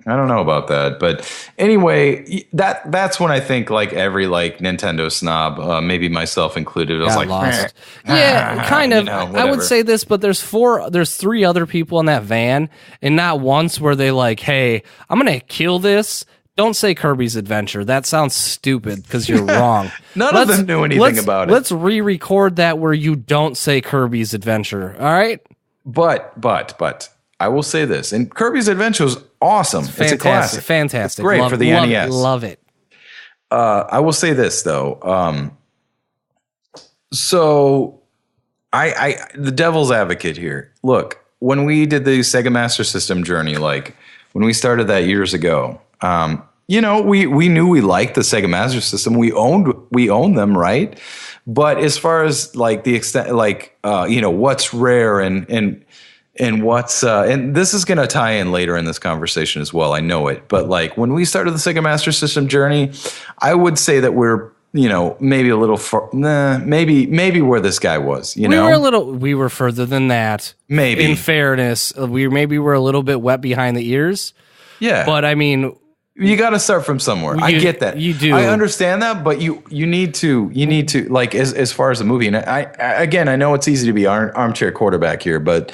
Speaker 1: I don't know about that. But anyway, that's when I think like every like Nintendo snob, maybe myself included, was like,
Speaker 2: lost. Yeah, kind of. I would say this, but there's three other people in that van, and not once were they like, hey, I'm going to kill this. Don't say Kirby's Adventure. That sounds stupid because you're wrong.
Speaker 1: None of them knew anything about it.
Speaker 2: Let's re-record that where you don't say Kirby's Adventure. All right?
Speaker 1: But I will say this. And Kirby's Adventure is awesome. It's a classic.
Speaker 2: Fantastic.
Speaker 1: It's great for the NES.
Speaker 2: Love it.
Speaker 1: I will say this, though. So the devil's advocate here. Look, when we did the Sega Master System journey, like when we started that years ago, we knew we liked the Sega Master System. We owned them, right? But as far as like the extent, like what's rare and what's and this is going to tie in later in this conversation as well. I know it, but like when we started the Sega Master System journey, I would say that we're maybe a little maybe where this guy was.
Speaker 2: We were further than that.
Speaker 1: Maybe,
Speaker 2: in fairness, we were a little bit wet behind the ears. Yeah, but I mean,
Speaker 1: you got to start from somewhere. I get that.
Speaker 2: You do.
Speaker 1: I understand that, but you need to like as far as the movie. And I know it's easy to be armchair quarterback here, but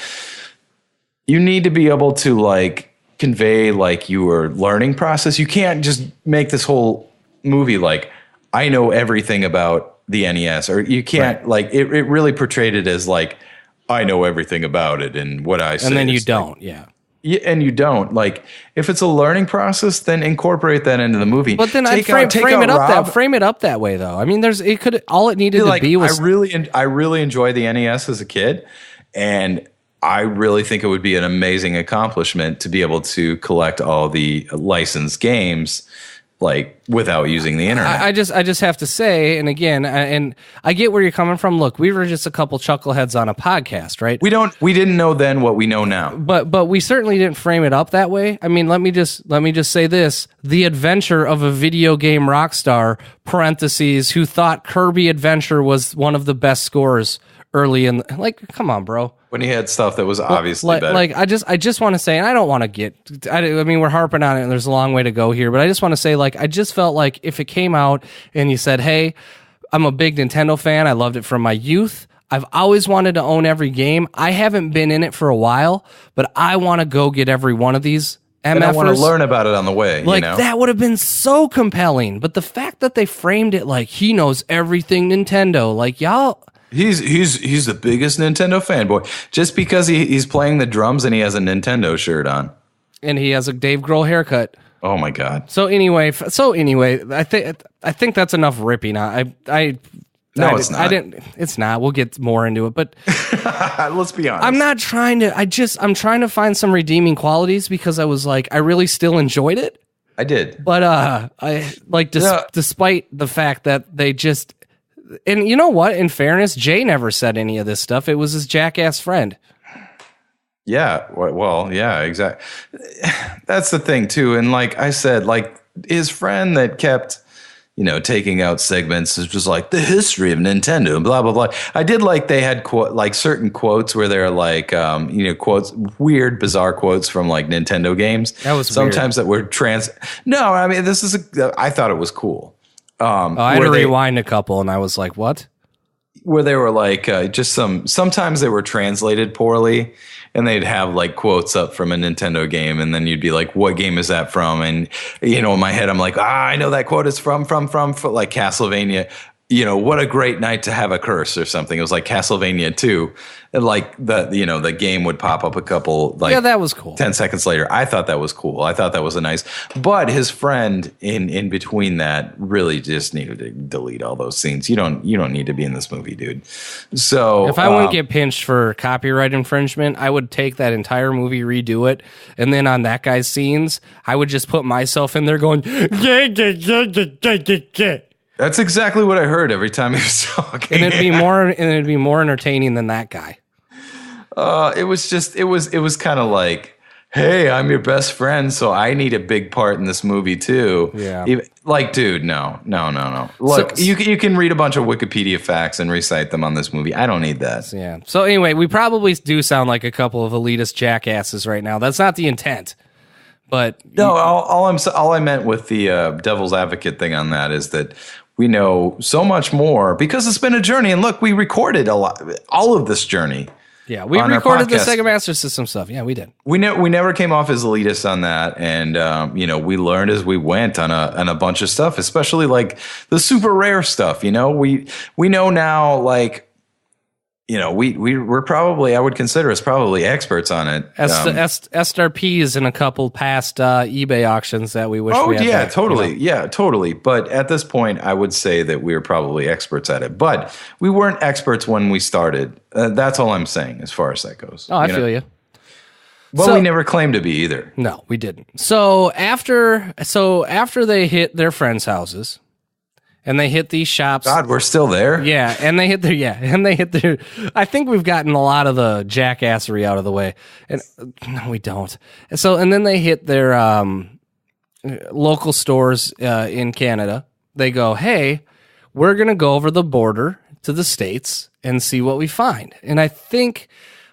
Speaker 1: you need to be able to like convey like your learning process. You can't just make this whole movie like I know everything about the NES, or you can't like it really portrayed it as like I know everything about it and what I say.
Speaker 2: And then you don't, yeah.
Speaker 1: Yeah, and you don't. Like, if it's a learning process, then incorporate that into the movie.
Speaker 2: But then I'd frame it up that way, though. I mean, all it needed to be was.
Speaker 1: I really enjoyed the NES as a kid, and I really think it would be an amazing accomplishment to be able to collect all the licensed games, like without using the internet.
Speaker 2: I just have to say, and again, and I get where you're coming from. Look, we were just a couple chuckleheads on a podcast, right?
Speaker 1: We didn't know then what we know now.
Speaker 2: But we certainly didn't frame it up that way. I mean, let me just say this: the adventure of a video game rock star (parentheses) who thought Kirby Adventure was one of the best scores early in. Like, come on, bro.
Speaker 1: When he had stuff that was obviously better.
Speaker 2: Like, I just want to say, and I don't want to get, I mean, we're harping on it and there's a long way to go here, but I just want to say, like, I just felt like if it came out and you said, hey, I'm a big Nintendo fan. I loved it from my youth. I've always wanted to own every game. I haven't been in it for a while, but I want to go get every one of these MFers.
Speaker 1: And I want to learn about it on the way.
Speaker 2: Like, that would have been so compelling. But the fact that they framed it like he knows everything Nintendo, like, y'all...
Speaker 1: He's the biggest Nintendo fanboy just because he's playing the drums and he has a Nintendo shirt on
Speaker 2: and he has a Dave Grohl haircut.
Speaker 1: Oh my god!
Speaker 2: So anyway, I think that's enough ripping. No, it's not. It's not. We'll get more into it, but
Speaker 1: let's be honest.
Speaker 2: I'm not trying to. I'm trying to find some redeeming qualities because I was like, I really still enjoyed it.
Speaker 1: I did,
Speaker 2: but I like despite the fact that they just. And you know what? In fairness, Jay never said any of this stuff. It was his jackass friend.
Speaker 1: Yeah. Well, yeah, exactly. That's the thing, too. And like I said, like his friend that kept, taking out segments is just like the history of Nintendo and blah, blah, blah. I did like they had like certain quotes where they're like, quotes, weird, bizarre quotes from like Nintendo games.
Speaker 2: That was
Speaker 1: sometimes
Speaker 2: weird.
Speaker 1: That were No, I mean, I thought it was cool.
Speaker 2: I had to rewind a couple, and I was like, "What?"
Speaker 1: where they were like sometimes they were translated poorly, and they'd have like quotes up from a Nintendo game, and then you'd be like, what game is that from? And in my head I'm like, I know that quote is from like Castlevania. What a great night to have a curse or something. It was like Castlevania 2. And like the game would pop up a couple, like,
Speaker 2: yeah, that was cool.
Speaker 1: 10 seconds later. I thought that was cool. I thought that was but his friend in between that really just needed to delete all those scenes. You don't need to be in this movie, dude. So
Speaker 2: if I wouldn't get pinched for copyright infringement, I would take that entire movie, redo it. And then on that guy's scenes, I would just put myself in there going, yeah.
Speaker 1: That's exactly what I heard every time he was talking.
Speaker 2: And it'd be more entertaining than that guy.
Speaker 1: It was kind of like, hey, I'm your best friend, so I need a big part in this movie too.
Speaker 2: Yeah.
Speaker 1: Like, dude, no. Look, you can read a bunch of Wikipedia facts and recite them on this movie. I don't need that.
Speaker 2: Yeah. So anyway, we probably do sound like a couple of elitist jackasses right now. That's not the intent. But
Speaker 1: no, all I meant with the devil's advocate thing on that is that we know so much more because it's been a journey. And look, we recorded all of this journey.
Speaker 2: Yeah, we recorded the Sega Master System stuff. Yeah, we did.
Speaker 1: We never came off as elitist on that, and we learned as we went on a bunch of stuff, especially like the super rare stuff. We know now, like. We're probably, I would consider us probably experts on it.
Speaker 2: SRPs in a couple past eBay auctions that we wish we had.
Speaker 1: Oh, yeah, totally. Yeah, totally. But at this point, I would say that we were probably experts at it. But we weren't experts when we started. That's all I'm saying as far as that goes.
Speaker 2: Oh, I feel you.
Speaker 1: Well, we never claimed to be either.
Speaker 2: No, we didn't. So after they hit their friends' houses, and they hit these shops.
Speaker 1: God, we're still there.
Speaker 2: Yeah, and they hit their. I think we've gotten a lot of the jackassery out of the way, and no, we don't. And then they hit their local stores in Canada. They go, hey, we're gonna go over the border to the States and see what we find. And I think,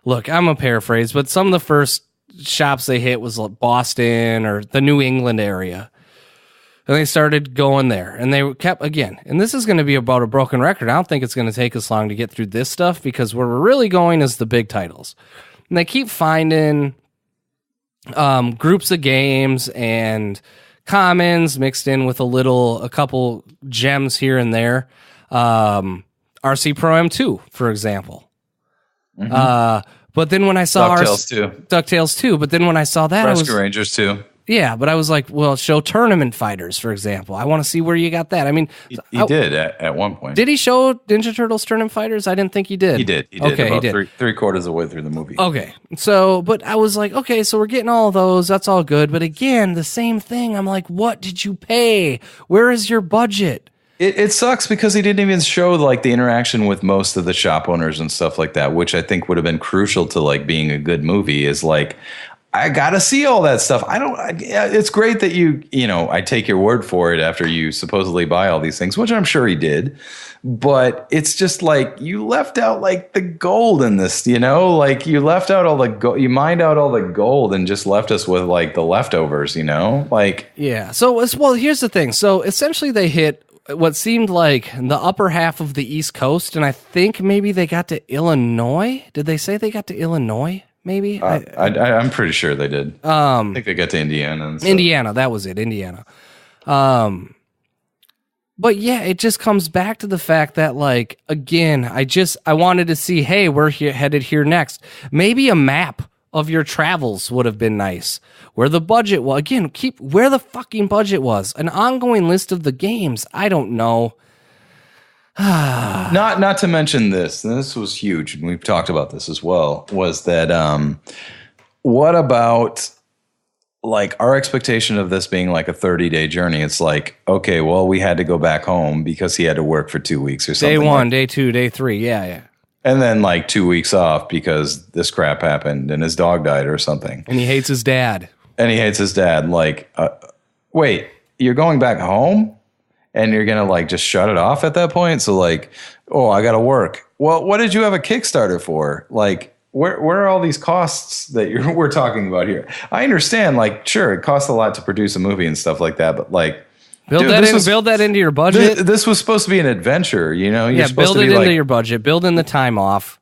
Speaker 2: look, I'm a paraphrase, but some of the first shops they hit was like Boston or the New England area. And they started going there, and they kept, again, and this is going to be about a broken record. I don't think it's going to take us long to get through this stuff, because where we're really going is the big titles. And they keep finding groups of games and commons mixed in with a couple gems here and there. RC Pro M2, for example. Mm-hmm. But then when I saw DuckTales 2, but then when I saw that,
Speaker 1: Rescue Rangers 2.
Speaker 2: Yeah, but I was like, well, show Tournament Fighters, for example. I want to see where you got that. I mean,
Speaker 1: he did at one point.
Speaker 2: Did he show Ninja Turtles Tournament Fighters? I didn't think he did.
Speaker 1: He did. Okay, about he did. Three-quarters of the way through the movie.
Speaker 2: Okay, so, but I was like, okay, so we're getting all of those. That's all good. But again, the same thing. I'm like, what did you pay? Where is your budget?
Speaker 1: It sucks because he didn't even show like the interaction with most of the shop owners and stuff like that, which I think would have been crucial to like being a good movie. Is like, I gotta see all that stuff. It's great that I take your word for it after you supposedly buy all these things, which I'm sure he did. But it's just like you left out like the gold in this, like you left out all the gold, you mined out all the gold and just left us with like the leftovers, like. Yeah.
Speaker 2: So here's the thing. So essentially they hit what seemed like the upper half of the East Coast, and I think maybe they got to Illinois. Did they say they got to Illinois? Maybe
Speaker 1: I'm pretty sure they did. I think they got to Indiana. And stuff.
Speaker 2: Indiana, that was it. Indiana. But yeah, it just comes back to the fact that, like, again, I wanted to see, hey, we're headed here next. Maybe a map of your travels would have been nice. Where the budget was. Again, where the fucking budget was. An ongoing list of the games. I don't know.
Speaker 1: Not to mention this, and this was huge, and we've talked about this as well, was that what about like our expectation of this being like a 30-day journey? It's like, okay, well, we had to go back home because he had to work for 2 weeks or something.
Speaker 2: Day 1, day 2, day 3, yeah.
Speaker 1: And then like 2 weeks off because this crap happened and his dog died or something.
Speaker 2: And he hates his dad.
Speaker 1: Like, wait, you're going back home? And you're going to like just shut it off at that point? So like, oh, I got to work. Well, what did you have a Kickstarter for? Like, where are all these costs that we're talking about here? I understand, like, sure, it costs a lot to produce a movie and stuff like that. But like,
Speaker 2: Build that into your budget.
Speaker 1: This was supposed to be an adventure, you know? You're
Speaker 2: build it into your budget. Build in the time off.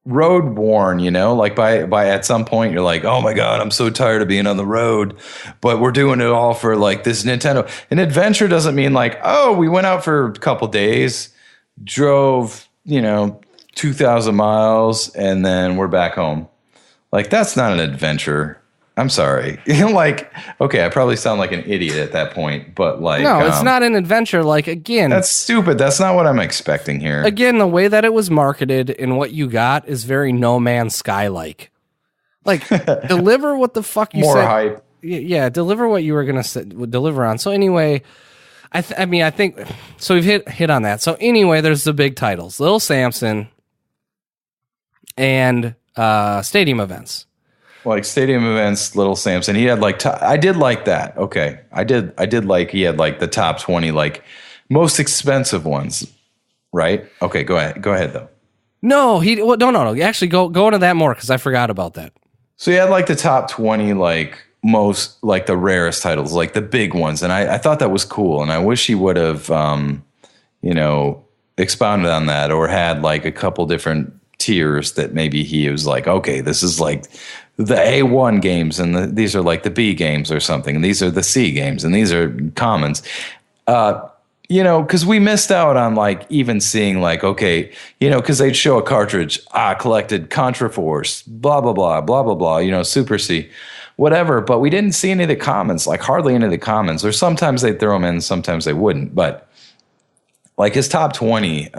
Speaker 1: Road worn, you know, like by at some point you're like, oh my God, I'm so tired of being on the road, but we're doing it all for like this Nintendo. An adventure doesn't mean like, oh, we went out for a couple days, drove, 2,000 miles, and then we're back home. Like, that's not an adventure. I'm sorry. Like, okay, I probably sound like an idiot at that point, but like...
Speaker 2: No, it's not an adventure. Like, again...
Speaker 1: That's stupid. That's not what I'm expecting here.
Speaker 2: Again, the way that it was marketed and what you got is very No Man's Sky-like. Like, deliver what the fuck you said.
Speaker 1: More hype.
Speaker 2: Yeah, deliver what you were going to deliver on. So anyway, I think... So we've hit on that. So anyway, there's the big titles. Little Samson and stadium events.
Speaker 1: Like stadium events, Little Samson. He had like I did like that. Okay, I did like he had like the top 20 like most expensive ones, right? Okay, go ahead though.
Speaker 2: No, no. Actually, go into that more because I forgot about that.
Speaker 1: So he had like the top 20 like most like the rarest titles, like the big ones, and I thought that was cool, and I wish he would have expounded on that or had like a couple different tiers that maybe he was like, okay, this is like the A1 games, and these are like the B games or something, and these are the C games, and these are commons. Because we missed out on like even seeing like, okay, because they'd show a cartridge, collected Contra Force, blah, blah, blah, blah, blah, blah, Super C, whatever, but we didn't see any of the commons, like hardly any of the commons, or sometimes they'd throw them in, sometimes they wouldn't, but like his top 20,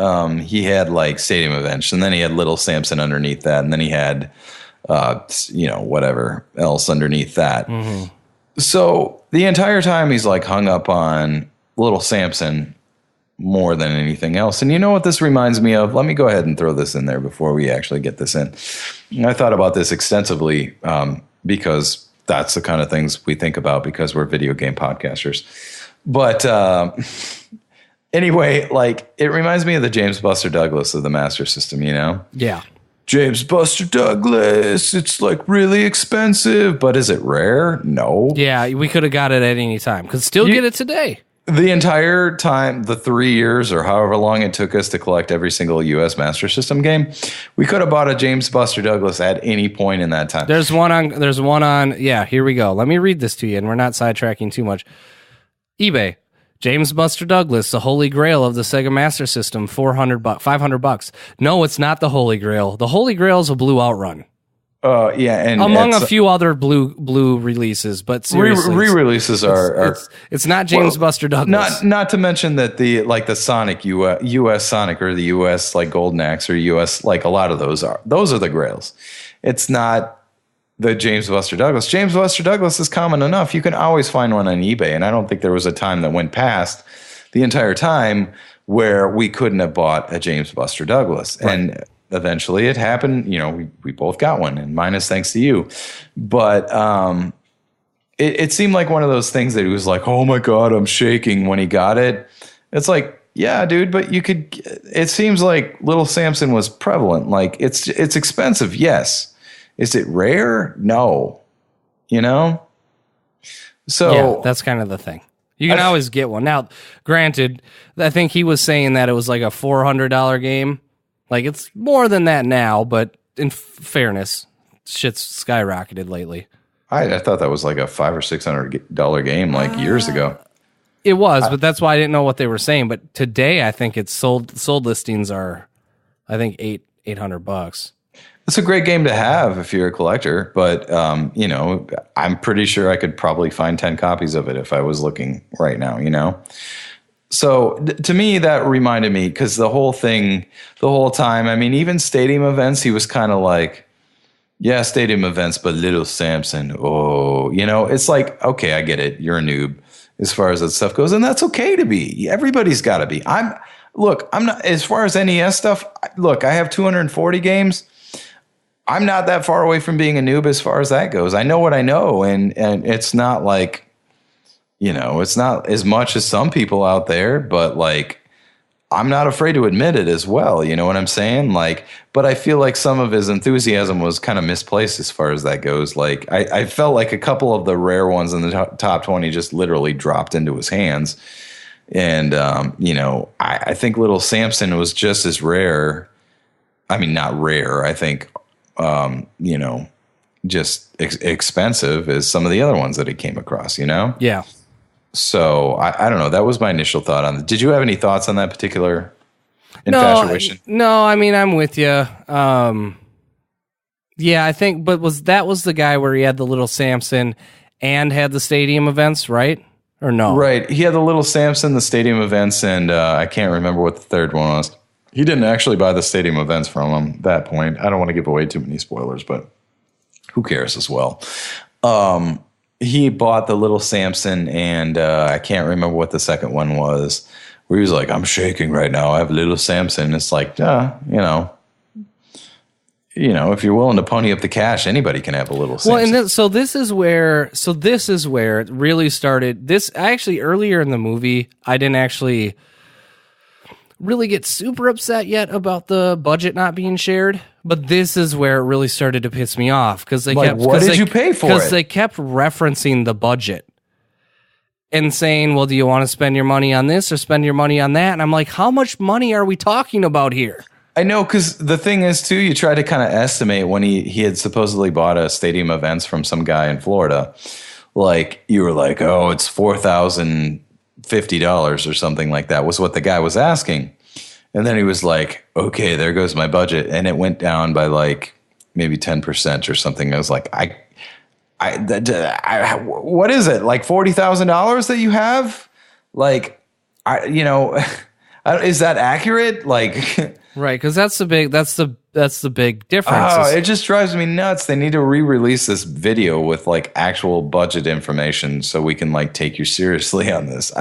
Speaker 1: he had like stadium events, and then he had Little Samson underneath that, and then he had whatever else underneath that. Mm-hmm. So the entire time he's like hung up on Little Samson more than anything else. And you know what this reminds me of? Let me go ahead and throw this in there before we actually get this in. I thought about this extensively because that's the kind of things we think about because we're video game podcasters. But anyway, like it reminds me of the James Buster Douglas of the Master System,
Speaker 2: Yeah.
Speaker 1: James Buster Douglas, it's like really expensive, but is it rare? No.
Speaker 2: Yeah, we could have got it at any time. Could still get it today.
Speaker 1: The entire time, the 3 years or however long it took us to collect every single U.S. Master System game, we could have bought a James Buster Douglas at any point in that time.
Speaker 2: There's one on, yeah, here we go. Let me read this to you, and we're not sidetracking too much. eBay. James Buster Douglas, the Holy Grail of the Sega Master System, $500. No, it's not the Holy Grail. The Holy Grail is a blue Outrun.
Speaker 1: Yeah, and
Speaker 2: among a few other blue releases, but seriously,
Speaker 1: re-releases are
Speaker 2: it's not James Buster Douglas.
Speaker 1: Not to mention that the Sonic US Sonic or the US like Golden Axe or US like a lot of those are the Grails. It's not the James Buster Douglas. James Buster Douglas is common enough. You can always find one on eBay, and I don't think there was a time that went past the entire time where we couldn't have bought a James Buster Douglas. Right. And eventually it happened. We both got one, and mine is thanks to you. But it seemed like one of those things that he was like, oh my God, I'm shaking when he got it. It's like, yeah, dude, but you could, it seems like Little Samson was prevalent. Like it's expensive. Yes. Is it rare? No. So
Speaker 2: yeah, that's kind of the thing. You can always get one. Now, granted, I think he was saying that it was like a $400 game. Like it's more than that now, but in fairness, shit's skyrocketed lately.
Speaker 1: I thought that was like a $500 or $600 game like years ago.
Speaker 2: It was, but that's why I didn't know what they were saying. But today, I think it's sold listings are, I think $800.
Speaker 1: It's a great game to have if you're a collector, but I'm pretty sure I could probably find 10 copies of it if I was looking right now. So to me, that reminded me because the whole time, I mean, even stadium events, he was kind of like, yeah, stadium events, but Little Samson, it's like, okay, I get it. You're a noob as far as that stuff goes, and that's okay to be. Everybody's got to be. I'm not, as far as NES stuff, I have 240 games. I'm not that far away from being a noob as far as that goes. I know what I know, and it's not like, it's not as much as some people out there, but like, I'm not afraid to admit it as well. You know what I'm saying? Like, but I feel like some of his enthusiasm was kind of misplaced as far as that goes. Like, I felt like a couple of the rare ones in the top 20 just literally dropped into his hands. And, you know, I think Little Samson was just as rare. I mean, not rare. I think, you know, just expensive as some of the other ones that he came across, you know?
Speaker 2: Yeah.
Speaker 1: So I don't know. That was my initial thought on it. Did you have any thoughts on that particular infatuation?
Speaker 2: No, I mean, I'm with you. Yeah, I think, but was the guy where he had the Little Samson and had the stadium events, right? Or no?
Speaker 1: Right. He had the Little Samson, the stadium events, and I can't remember what the third one was. He didn't actually buy the stadium events from him at that point. I don't want to give away too many spoilers, but who cares as well. He bought the Little Samson, and I can't remember what the second one was, where he was like, I'm shaking right now. I have Little Samson. It's like, you know, if you're willing to pony up the cash, anybody can have a Little Samson.
Speaker 2: Well, and this is where it really started. This actually earlier in the movie, I didn't actually really get super upset yet about the budget not being shared, but this is where it really started to piss me off because they kept.
Speaker 1: What did you pay for it?
Speaker 2: Because they kept referencing the budget and saying, "Well, do you want to spend your money on this or spend your money on that?" And I'm like, "How much money are we talking about here?"
Speaker 1: I know, because the thing is too, you try to kind of estimate when he had supposedly bought a stadium events from some guy in Florida. Like you were like, oh, it's $4,050 or something like that was what the guy was asking. And then he was like, okay, there goes my budget. And it went down by like maybe 10% or something. I was like, what is it? Like $40,000 that you have? Like, is that accurate? Like,
Speaker 2: right. Cause that's the big difference.
Speaker 1: Oh, it just drives me nuts. They need to re-release this video with like actual budget information so we can like take you seriously on this.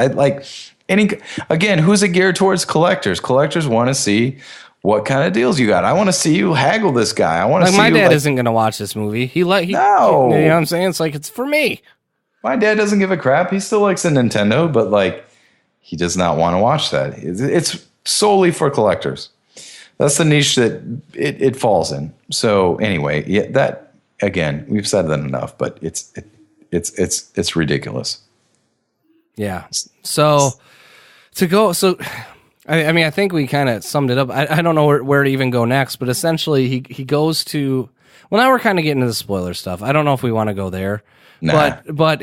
Speaker 1: Again, who's it geared towards? Collectors. Collectors want to see what kind of deals you got. I want to see you haggle this guy. I want to see
Speaker 2: my dad isn't going to watch this movie. No. You know what I'm saying? It's like, it's for me.
Speaker 1: My dad doesn't give a crap. He still likes a Nintendo, but like he does not want to watch that. It's solely for collectors. That's the niche that it falls in. So anyway, yeah, that again, we've said that enough, but it's ridiculous.
Speaker 2: Yeah. So I mean, I think we kind of summed it up. I don't know where to even go next, but essentially he goes to. Well, now we're kind of getting into the spoiler stuff. I don't know if we want to go there, but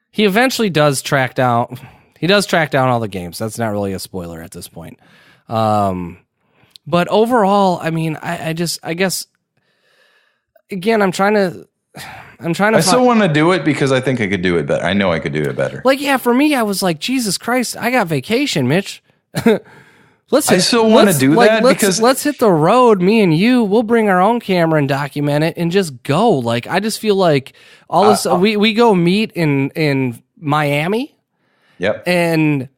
Speaker 2: he eventually does track down. He does track down all the games. That's not really a spoiler at this point. But overall, I mean, I guess, again, I still want to do it because I think I could do it better. I know I could do it better. Like, yeah, for me, I was like, Jesus Christ, I got vacation, Mitch. I
Speaker 1: still want to do that because
Speaker 2: let's hit the road. Me and you, we'll bring our own camera and document it and just go. Like, I just feel like all this, we go meet in Miami.
Speaker 1: Yep.
Speaker 2: And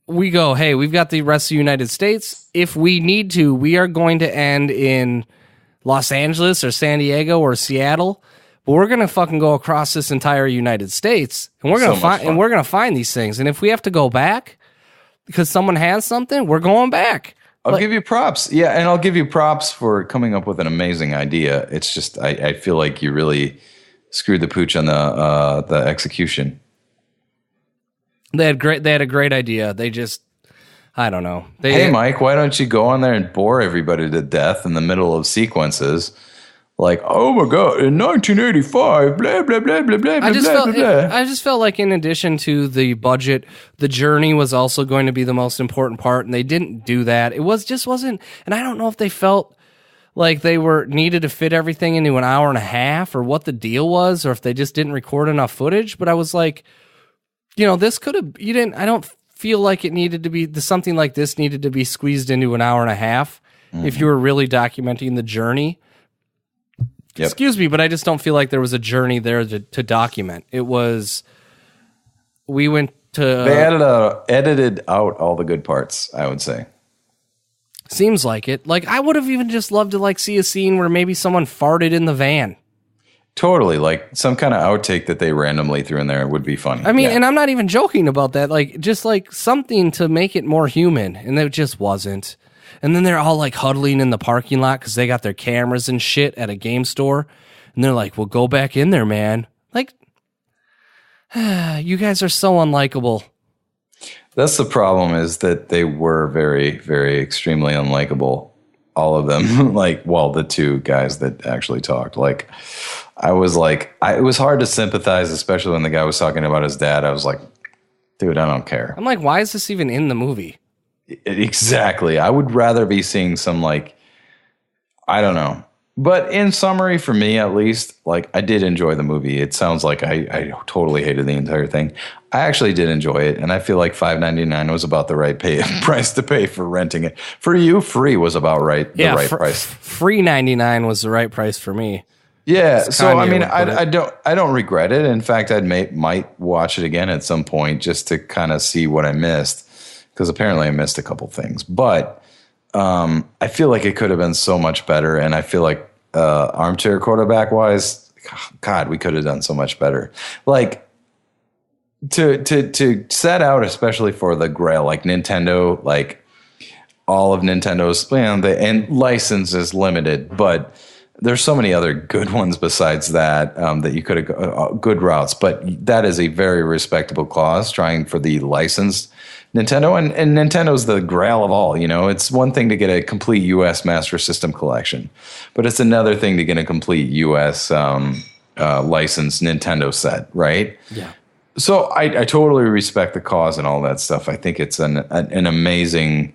Speaker 2: we go, hey, we've got the rest of the United States. If we need to, we are going to end in Los Angeles or San Diego or Seattle, but we're going to fucking go across this entire United States and we're going to find these things. And if we have to go back because someone has something, we're going back.
Speaker 1: I'll give you props. Yeah. And I'll give you props for coming up with an amazing idea. It's just, I feel like you really screwed the pooch on the execution.
Speaker 2: They had a great idea. They just, I don't know.
Speaker 1: Hey, Mike, why don't you go on there and bore everybody to death in the middle of sequences? Like, oh my God, in 1985, blah, blah, blah, blah, blah,
Speaker 2: I just felt like in addition to the budget, the journey was also going to be the most important part, and they didn't do that. It wasn't, and I don't know if they felt like they needed to fit everything into an hour and a half or what the deal was, or if they just didn't record enough footage. But I was like, this could have, I don't feel like it needed to be, something like this needed to be squeezed into an hour and a half if you were really documenting the journey. Yep. Excuse me, but I just don't feel like there was a journey there to document. It was, we went to...
Speaker 1: They edited out all the good parts, I would say.
Speaker 2: Seems like it. Like, I would have even just loved to see a scene where maybe someone farted in the van.
Speaker 1: Totally, like some kind of outtake that they randomly threw in there would be funny.
Speaker 2: I mean, and I'm not even joking about that. Like, just like something to make it more human, and it just wasn't. And then they're all like huddling in the parking lot because they got their cameras and shit at a game store, and they're like, "Well, go back in there, man." Like, you guys are so unlikable.
Speaker 1: That's the problem, is that they were very, very extremely unlikable. All of them, like, well, the two guys that actually talked, like. I was like, it was hard to sympathize, especially when the guy was talking about his dad. I was like, dude, I don't care.
Speaker 2: I'm like, why is this even in the movie?
Speaker 1: Exactly. I would rather be seeing some, like, I don't know. But in summary, for me at least, like, I did enjoy the movie. It sounds like I totally hated the entire thing. I actually did enjoy it, and I feel like $5.99 was about the right price to pay for renting it. For you, free was about the right price.
Speaker 2: Free $99 was the right price for me.
Speaker 1: Yeah, so I mean, I don't regret it. In fact, might watch it again at some point just to kind of see what I missed, because apparently I missed a couple things. But I feel like it could have been so much better, and I feel like armchair quarterback wise, God, we could have done so much better. Like to set out, especially for the Grail, like Nintendo, like all of Nintendo's, and license is limited, but. There's so many other good ones besides that that you could have good routes, but that is a very respectable clause trying for the licensed Nintendo, and Nintendo's the grail of all. You know, it's one thing to get a complete U.S. Master System collection, but it's another thing to get a complete U.S. Licensed Nintendo set, right?
Speaker 2: Yeah.
Speaker 1: So I totally respect the cause and all that stuff. I think it's an amazing.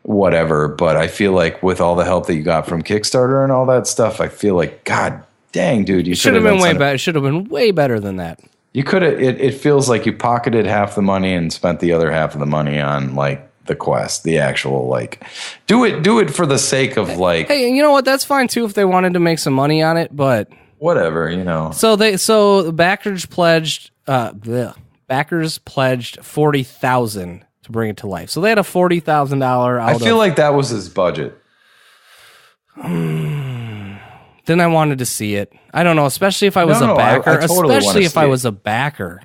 Speaker 1: Whatever, but I feel like with all the help that you got from Kickstarter and all that stuff, I feel like, God dang, dude, you
Speaker 2: should have been way better. Should have been way better than that.
Speaker 1: You could have. It feels like you pocketed half the money and spent the other half of the money on like the quest, the actual like. Do it for the sake of like.
Speaker 2: Hey, you know what? That's fine too if they wanted to make some money on it, but
Speaker 1: whatever, you know.
Speaker 2: So the backers pledged. Backers pledged 40,000. Bring it to life. So they had a $40,000
Speaker 1: I feel like that was his budget.
Speaker 2: Then I wanted to see it. I don't know, especially if I was a backer.
Speaker 1: I totally
Speaker 2: especially if I was a backer.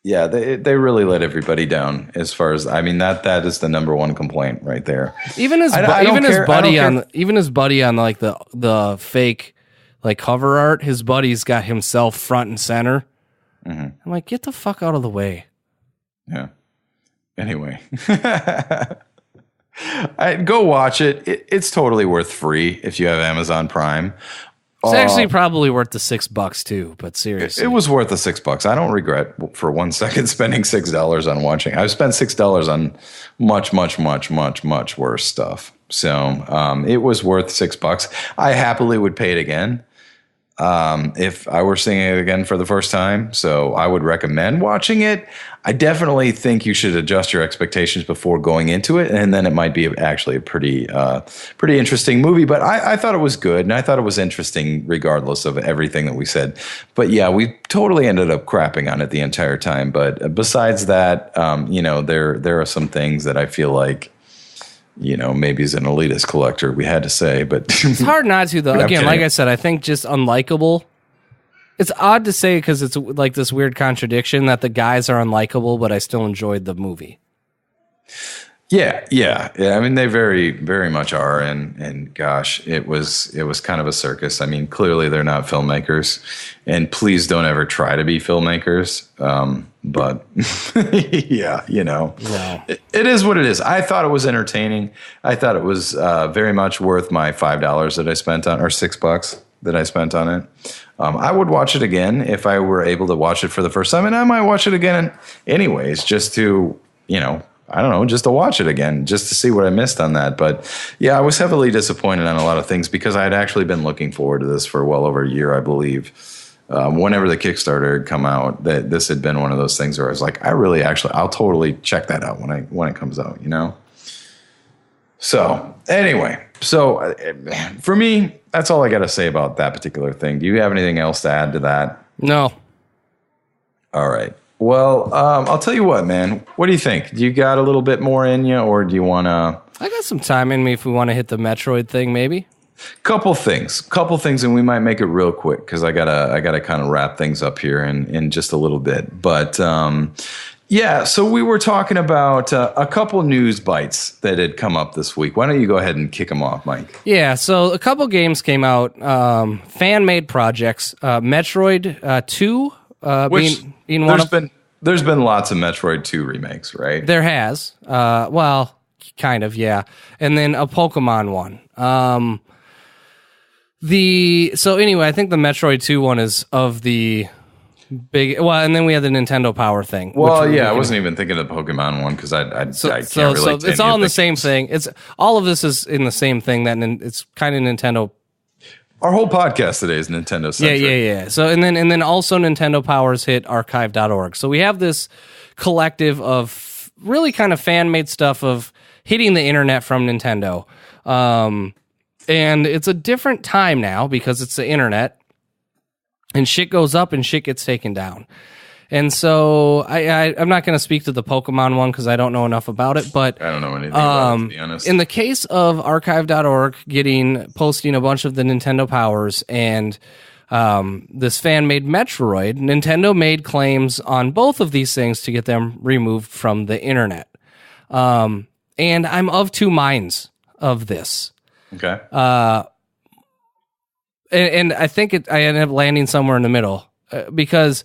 Speaker 1: Yeah, they really let everybody down as far as, I mean, that is the number one complaint right there.
Speaker 2: Even his buddy on like the fake like cover art, his buddy's got himself front and center. Mm-hmm. I'm like, get the fuck out of the way.
Speaker 1: Yeah. Anyway, go watch it. It's totally worth free if you have Amazon Prime.
Speaker 2: It's actually probably worth the $6 too. But seriously,
Speaker 1: it was worth the $6. I don't regret for 1 second spending $6 on watching. I've spent $6 on much, much, much, much, much worse stuff. So it was worth $6. I happily would pay it again. If I were seeing it again for the first time. So I would recommend watching it. I definitely think you should adjust your expectations before going into it, and then it might be actually a pretty interesting movie. But I thought it was good, and I thought it was interesting regardless of everything that we said. But yeah, we totally ended up crapping on it the entire time. But besides that, there are some things that I feel like, maybe as an elitist collector, we had to say, but
Speaker 2: it's hard not to, though. Again, like I said, I think just unlikable. It's odd to say because it's like this weird contradiction that the guys are unlikable, but I still enjoyed the movie.
Speaker 1: Yeah. I mean, they very, very much are, and gosh, it was kind of a circus. I mean, clearly they're not filmmakers, and please don't ever try to be filmmakers. But yeah,
Speaker 2: wow.
Speaker 1: It is what it is. I thought it was entertaining. I thought it was very much worth my $5 that I spent on, or $6 that I spent on it. I would watch it again if I were able to watch it for the first time, and I might watch it again anyways, just to, I don't know, just to watch it again, just to see what I missed on that. But yeah, I was heavily disappointed on a lot of things because I had actually been looking forward to this for well over a year, I believe. Whenever the Kickstarter had come out, that this had been one of those things where I was like, I'll totally check that out when it comes out, So anyway, for me, that's all I got to say about that particular thing. Do you have anything else to add to that?
Speaker 2: No.
Speaker 1: All right. Well, I'll tell you what, man. What do you think? Do you got a little bit more in you, or do you want to?
Speaker 2: I got some time in me if we want to hit the Metroid thing, maybe.
Speaker 1: Couple things, and we might make it real quick because I gotta kind of wrap things up here in just a little bit. But yeah, so we were talking about a couple news bites that had come up this week. Why don't you go ahead and kick them off, Mike?
Speaker 2: Yeah, so a couple games came out, fan-made projects. Metroid 2 being one of...
Speaker 1: There's been lots of Metroid 2 remakes, right?
Speaker 2: There has. Well, kind of, yeah. And then a Pokemon one. So anyway, I think the Metroid 2 one is of the big. Well, and then we had the Nintendo Power thing.
Speaker 1: Well, yeah, I wasn't even thinking of the Pokemon one because I can't relate.
Speaker 2: So it's all in the same thing. It's all of this is in the same thing. That it's kind of Nintendo.
Speaker 1: Our whole podcast today is Nintendo centric.
Speaker 2: Yeah. So and then also Nintendo Power's hit archive.org. So we have this collective of really kind of fan made stuff of hitting the internet from Nintendo. And it's a different time now because it's the internet and shit goes up and shit gets taken down. And so I'm not going to speak to the Pokemon one because I don't know enough about it, but
Speaker 1: I don't know anything about it, to be honest.
Speaker 2: In the case of archive.org posting a bunch of the Nintendo Powers and this fan-made Metroid, Nintendo made claims on both of these things to get them removed from the internet. And I'm of two minds of this.
Speaker 1: Okay.
Speaker 2: And I think I ended up landing somewhere in the middle because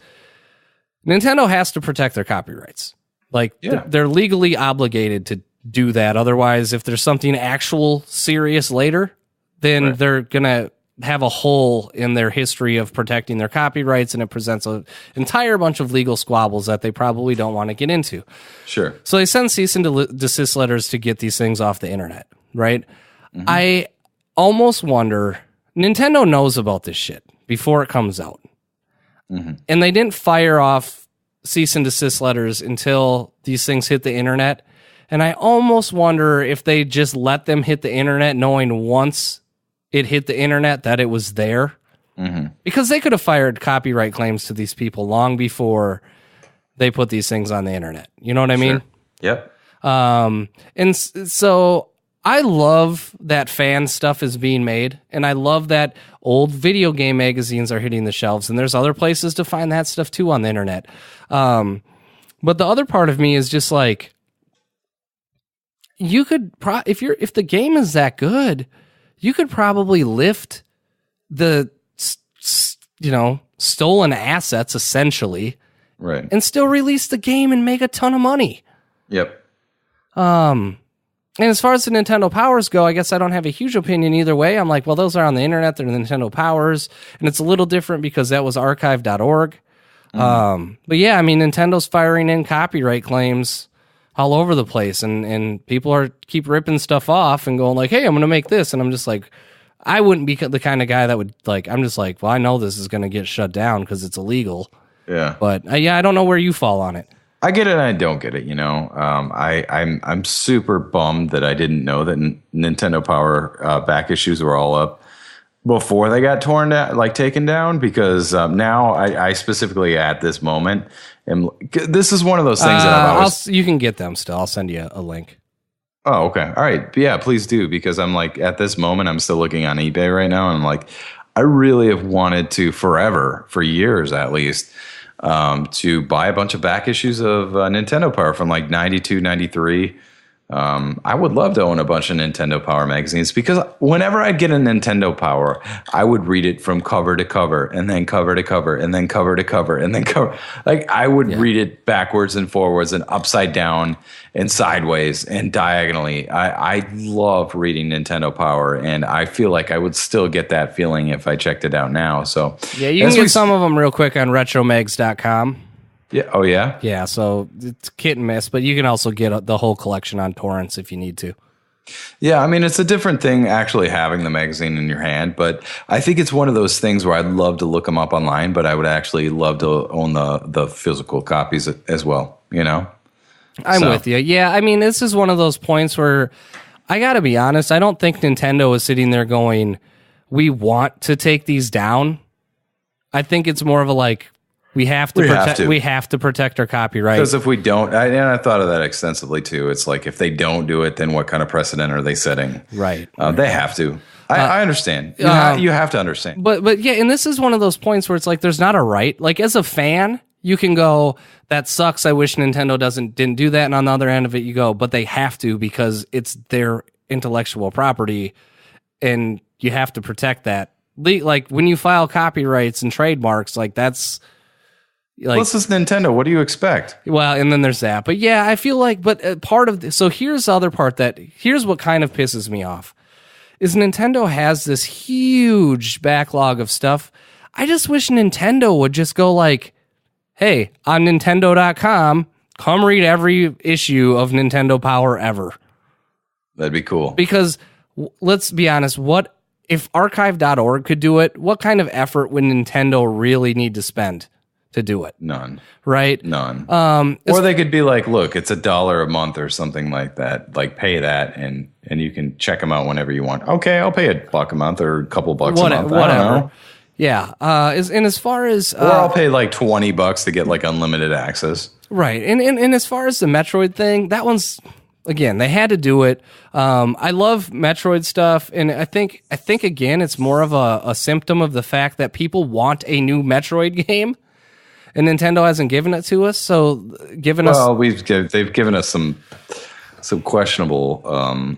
Speaker 2: Nintendo has to protect their copyrights. Like they're legally obligated to do that. Otherwise, if there's something actual serious later, then they're going to have a hole in their history of protecting their copyrights, and it presents an entire bunch of legal squabbles that they probably don't want to get into.
Speaker 1: Sure.
Speaker 2: So they send cease and desist letters to get these things off the internet, right? Mm-hmm. I almost wonder, Nintendo knows about this shit before it comes out. Mm-hmm. And they didn't fire off cease and desist letters until these things hit the internet. And I almost wonder if they just let them hit the internet knowing once it hit the internet that it was there. Mm-hmm. Because they could have fired copyright claims to these people long before they put these things on the internet. You know what I mean?
Speaker 1: Yep.
Speaker 2: And so I love that fan stuff is being made, and I love that old video game magazines are hitting the shelves, and there's other places to find that stuff too on the internet. But the other part of me is just like, you could if the game is that good, you could probably lift the stolen assets essentially,
Speaker 1: right,
Speaker 2: and still release the game and make a ton of money.
Speaker 1: Yep.
Speaker 2: And as far as the Nintendo Powers go, I guess I don't have a huge opinion either way. I'm like, well, those are on the internet. They're the Nintendo Powers. And it's a little different because that was archive.org. Mm-hmm. But yeah, I mean, Nintendo's firing in copyright claims all over the place. And people keep ripping stuff off and going like, hey, I'm going to make this. And I'm just like, I wouldn't be the kind of guy that would like, I'm just like, well, I know this is going to get shut down because it's illegal.
Speaker 1: Yeah.
Speaker 2: But I don't know where you fall on it.
Speaker 1: I get it and I don't get it, I'm super bummed that I didn't know that Nintendo Power back issues were all up before they got taken down, because now I specifically at this moment this is one of those things that I've always...
Speaker 2: You can get them still. I'll send you a link.
Speaker 1: Oh, okay. All right. Yeah, please do, because I'm like, at this moment, I'm still looking on eBay right now, and I'm like, I really have wanted to forever, for years at least, to buy a bunch of back issues of Nintendo Power from like 92, 93. I would love to own a bunch of Nintendo Power magazines, because whenever I'd get a Nintendo Power, I would read it from cover to cover, and then cover to cover, and then cover to cover, and then cover. Like, I would read it backwards and forwards and upside down and sideways and diagonally. I love reading Nintendo Power, and I feel like I would still get that feeling if I checked it out now. So
Speaker 2: yeah, you can get some of them real quick on RetroGameFix.com.
Speaker 1: Yeah. Oh, yeah?
Speaker 2: Yeah, so it's hit and miss, but you can also get the whole collection on torrents if you need to.
Speaker 1: Yeah, I mean, it's a different thing actually having the magazine in your hand, but I think it's one of those things where I'd love to look them up online, but I would actually love to own the physical copies as well,
Speaker 2: I'm with you. Yeah, I mean, this is one of those points where I got to be honest, I don't think Nintendo is sitting there going, we want to take these down. I think it's more of a like, we have to protect our copyright.
Speaker 1: Because if we don't, and I thought of that extensively too. It's like, if they don't do it, then what kind of precedent are they setting?
Speaker 2: Right.
Speaker 1: They have to. I understand. You have to understand.
Speaker 2: But yeah, and this is one of those points where it's like there's not a right. Like as a fan, you can go, that sucks. I wish Nintendo didn't do that. And on the other end of it, you go, but they have to because it's their intellectual property, and you have to protect that. Like when you file copyrights and trademarks, like that's like,
Speaker 1: this is Nintendo. What do you expect?
Speaker 2: Well, and then there's that. But yeah, I feel like, but part of so here's the other part here's what kind of pisses me off is Nintendo has this huge backlog of stuff. I just wish Nintendo would just go like, hey, on Nintendo.com, come read every issue of Nintendo Power ever.
Speaker 1: That'd be cool.
Speaker 2: Because let's be honest, what if archive.org could do it? What kind of effort would Nintendo really need to spend to do it?
Speaker 1: None.
Speaker 2: Right?
Speaker 1: None. Or they could be like, look, it's $1 a month or something like that. Like pay that and you can check them out whenever you want. Okay, I'll pay $1 a month or a couple bucks a month.
Speaker 2: Whatever.
Speaker 1: I don't know.
Speaker 2: Yeah. As far as
Speaker 1: or I'll pay like $20 to get like unlimited access.
Speaker 2: Right. And as far as the Metroid thing, that one's, again, they had to do it. I love Metroid stuff, and I think again, it's more of a symptom of the fact that people want a new Metroid game, and Nintendo hasn't given it to us. So they've given us some questionable,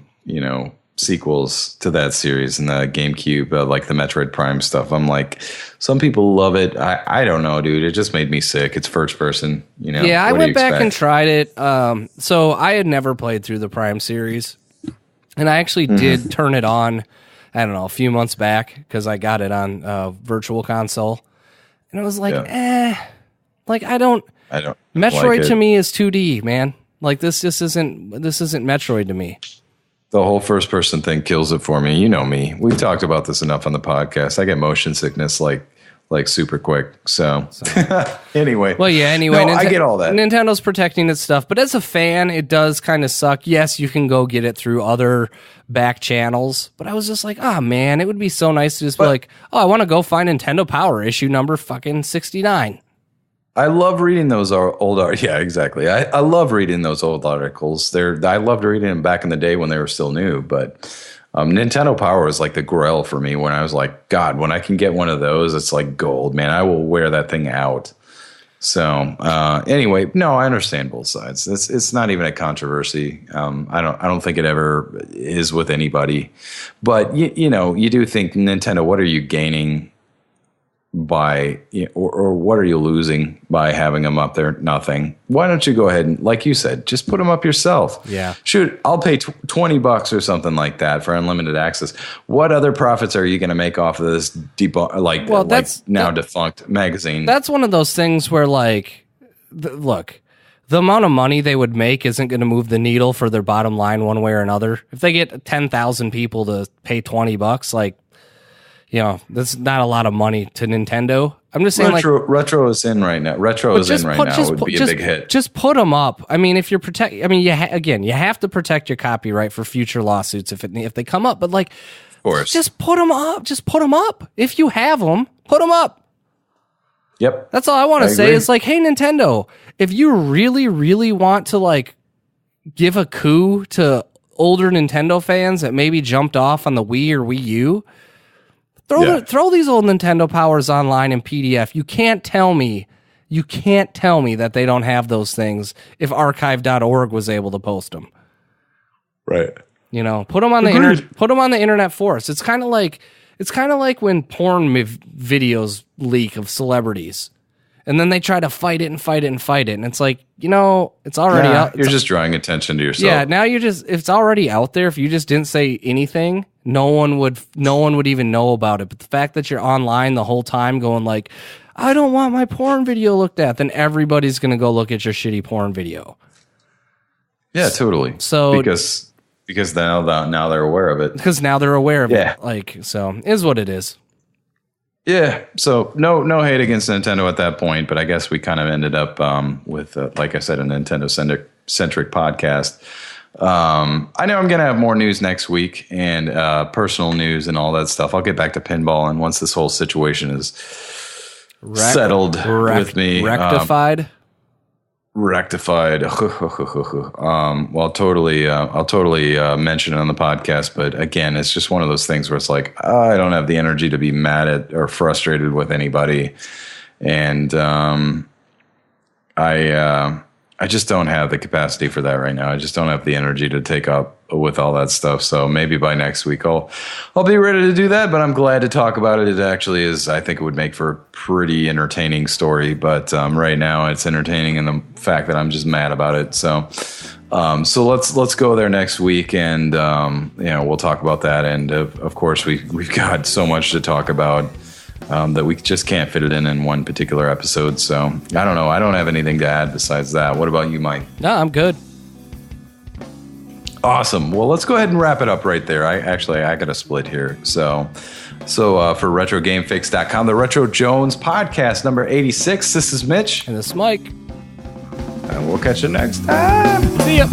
Speaker 2: sequels to that series in the GameCube, like the Metroid Prime stuff. I'm like, some people love it. I don't know, dude. It just made me sick. It's first person, Yeah, I went back and tried it. So I had never played through the Prime series, and I actually did turn it on, I don't know, a few months back because I got it on Virtual Console, and it was like, like I don't Metroid
Speaker 1: like
Speaker 2: to me is 2D, man. Like this isn't Metroid to me.
Speaker 1: The whole first person thing kills it for me. You know me. We've talked about this enough on the podcast. I get motion sickness like super quick. So. Anyway.
Speaker 2: Well, yeah, anyway.
Speaker 1: No, I get all that.
Speaker 2: Nintendo's protecting its stuff. But as a fan, it does kind of suck. Yes, you can go get it through other back channels. But I was just like, oh, man, it would be so nice to just be like, oh, I want to go find Nintendo Power issue number fucking 69.
Speaker 1: I love reading those old. Yeah, exactly. I love reading those old articles. I loved reading them back in the day when they were still new. But Nintendo Power was like the grail for me when I was like, God, when I can get one of those, it's like gold, man. I will wear that thing out. So anyway, no, I understand both sides. It's not even a controversy. I don't think it ever is with anybody. But you do think, Nintendo, what are you gaining by, or what are you losing by having them up there? Nothing. Why don't you go ahead and, like you said, just put them up yourself?
Speaker 2: Yeah.
Speaker 1: Shoot, I'll pay $20 or something like that for unlimited access. What other profits are you going to make off of this defunct magazine?
Speaker 2: That's one of those things where, like, look, the amount of money they would make isn't going to move the needle for their bottom line one way or another. If they get 10,000 people to pay $20, like, that's not a lot of money to Nintendo. I'm just saying,
Speaker 1: retro is in right now. Retro is in right now. It would be a big hit.
Speaker 2: Just put them up. I mean, if you're you have to protect your copyright for future lawsuits if they come up. But like,
Speaker 1: of course,
Speaker 2: just put them up. Just put them up. If you have them, put them up.
Speaker 1: Yep.
Speaker 2: That's all I want to say. Is like, hey, Nintendo, if you really, really want to like give a coup to older Nintendo fans that maybe jumped off on the Wii or Wii U. Throw these old Nintendo Powers online in PDF. You can't tell me that they don't have those things if archive.org was able to post them.
Speaker 1: Right.
Speaker 2: Put them on the internet. Put them on the internet for us. It's kind of like when porn videos leak of celebrities, and then they try to fight it, and it's like, it's already out.
Speaker 1: You're just drawing attention to yourself.
Speaker 2: Yeah. Now it's already out there. If you just didn't say anything, no one would even know about it. But the fact that you're online the whole time going like, I don't want my porn video looked at, then everybody's going to go look at your shitty porn video.
Speaker 1: Yeah, totally.
Speaker 2: So
Speaker 1: because now they're aware of it.
Speaker 2: Because now they're aware of it. Like, so is what it is.
Speaker 1: Yeah. So no hate against Nintendo at that point, but I guess we kind of ended up with, like I said, a Nintendo centric podcast. I know I'm going to have more news next week and personal news and all that stuff. I'll get back to pinball, and once this whole situation is settled with me.
Speaker 2: Rectified?
Speaker 1: rectified. Well, I'll totally mention it on the podcast. But again, it's just one of those things where it's like, I don't have the energy to be mad at or frustrated with anybody. And I just don't have the capacity for that right now. I just don't have the energy to take up with all that stuff. So maybe by next week I'll be ready to do that. But I'm glad to talk about it. It actually is. I think it would make for a pretty entertaining story. But right now it's entertaining in the fact that I'm just mad about it. So let's go there next week, and we'll talk about that. And of course we've got so much to talk about. That we just can't fit it in one particular episode. So I don't know. I don't have anything to add besides that. What about you, Mike?
Speaker 2: No, I'm good.
Speaker 1: Awesome. Well, let's go ahead and wrap it up right there. I got a split here. So for RetroGameFix.com, the Retro Jones podcast number 86. This is Mitch.
Speaker 2: And this is Mike.
Speaker 1: And we'll catch you next time.
Speaker 2: See ya.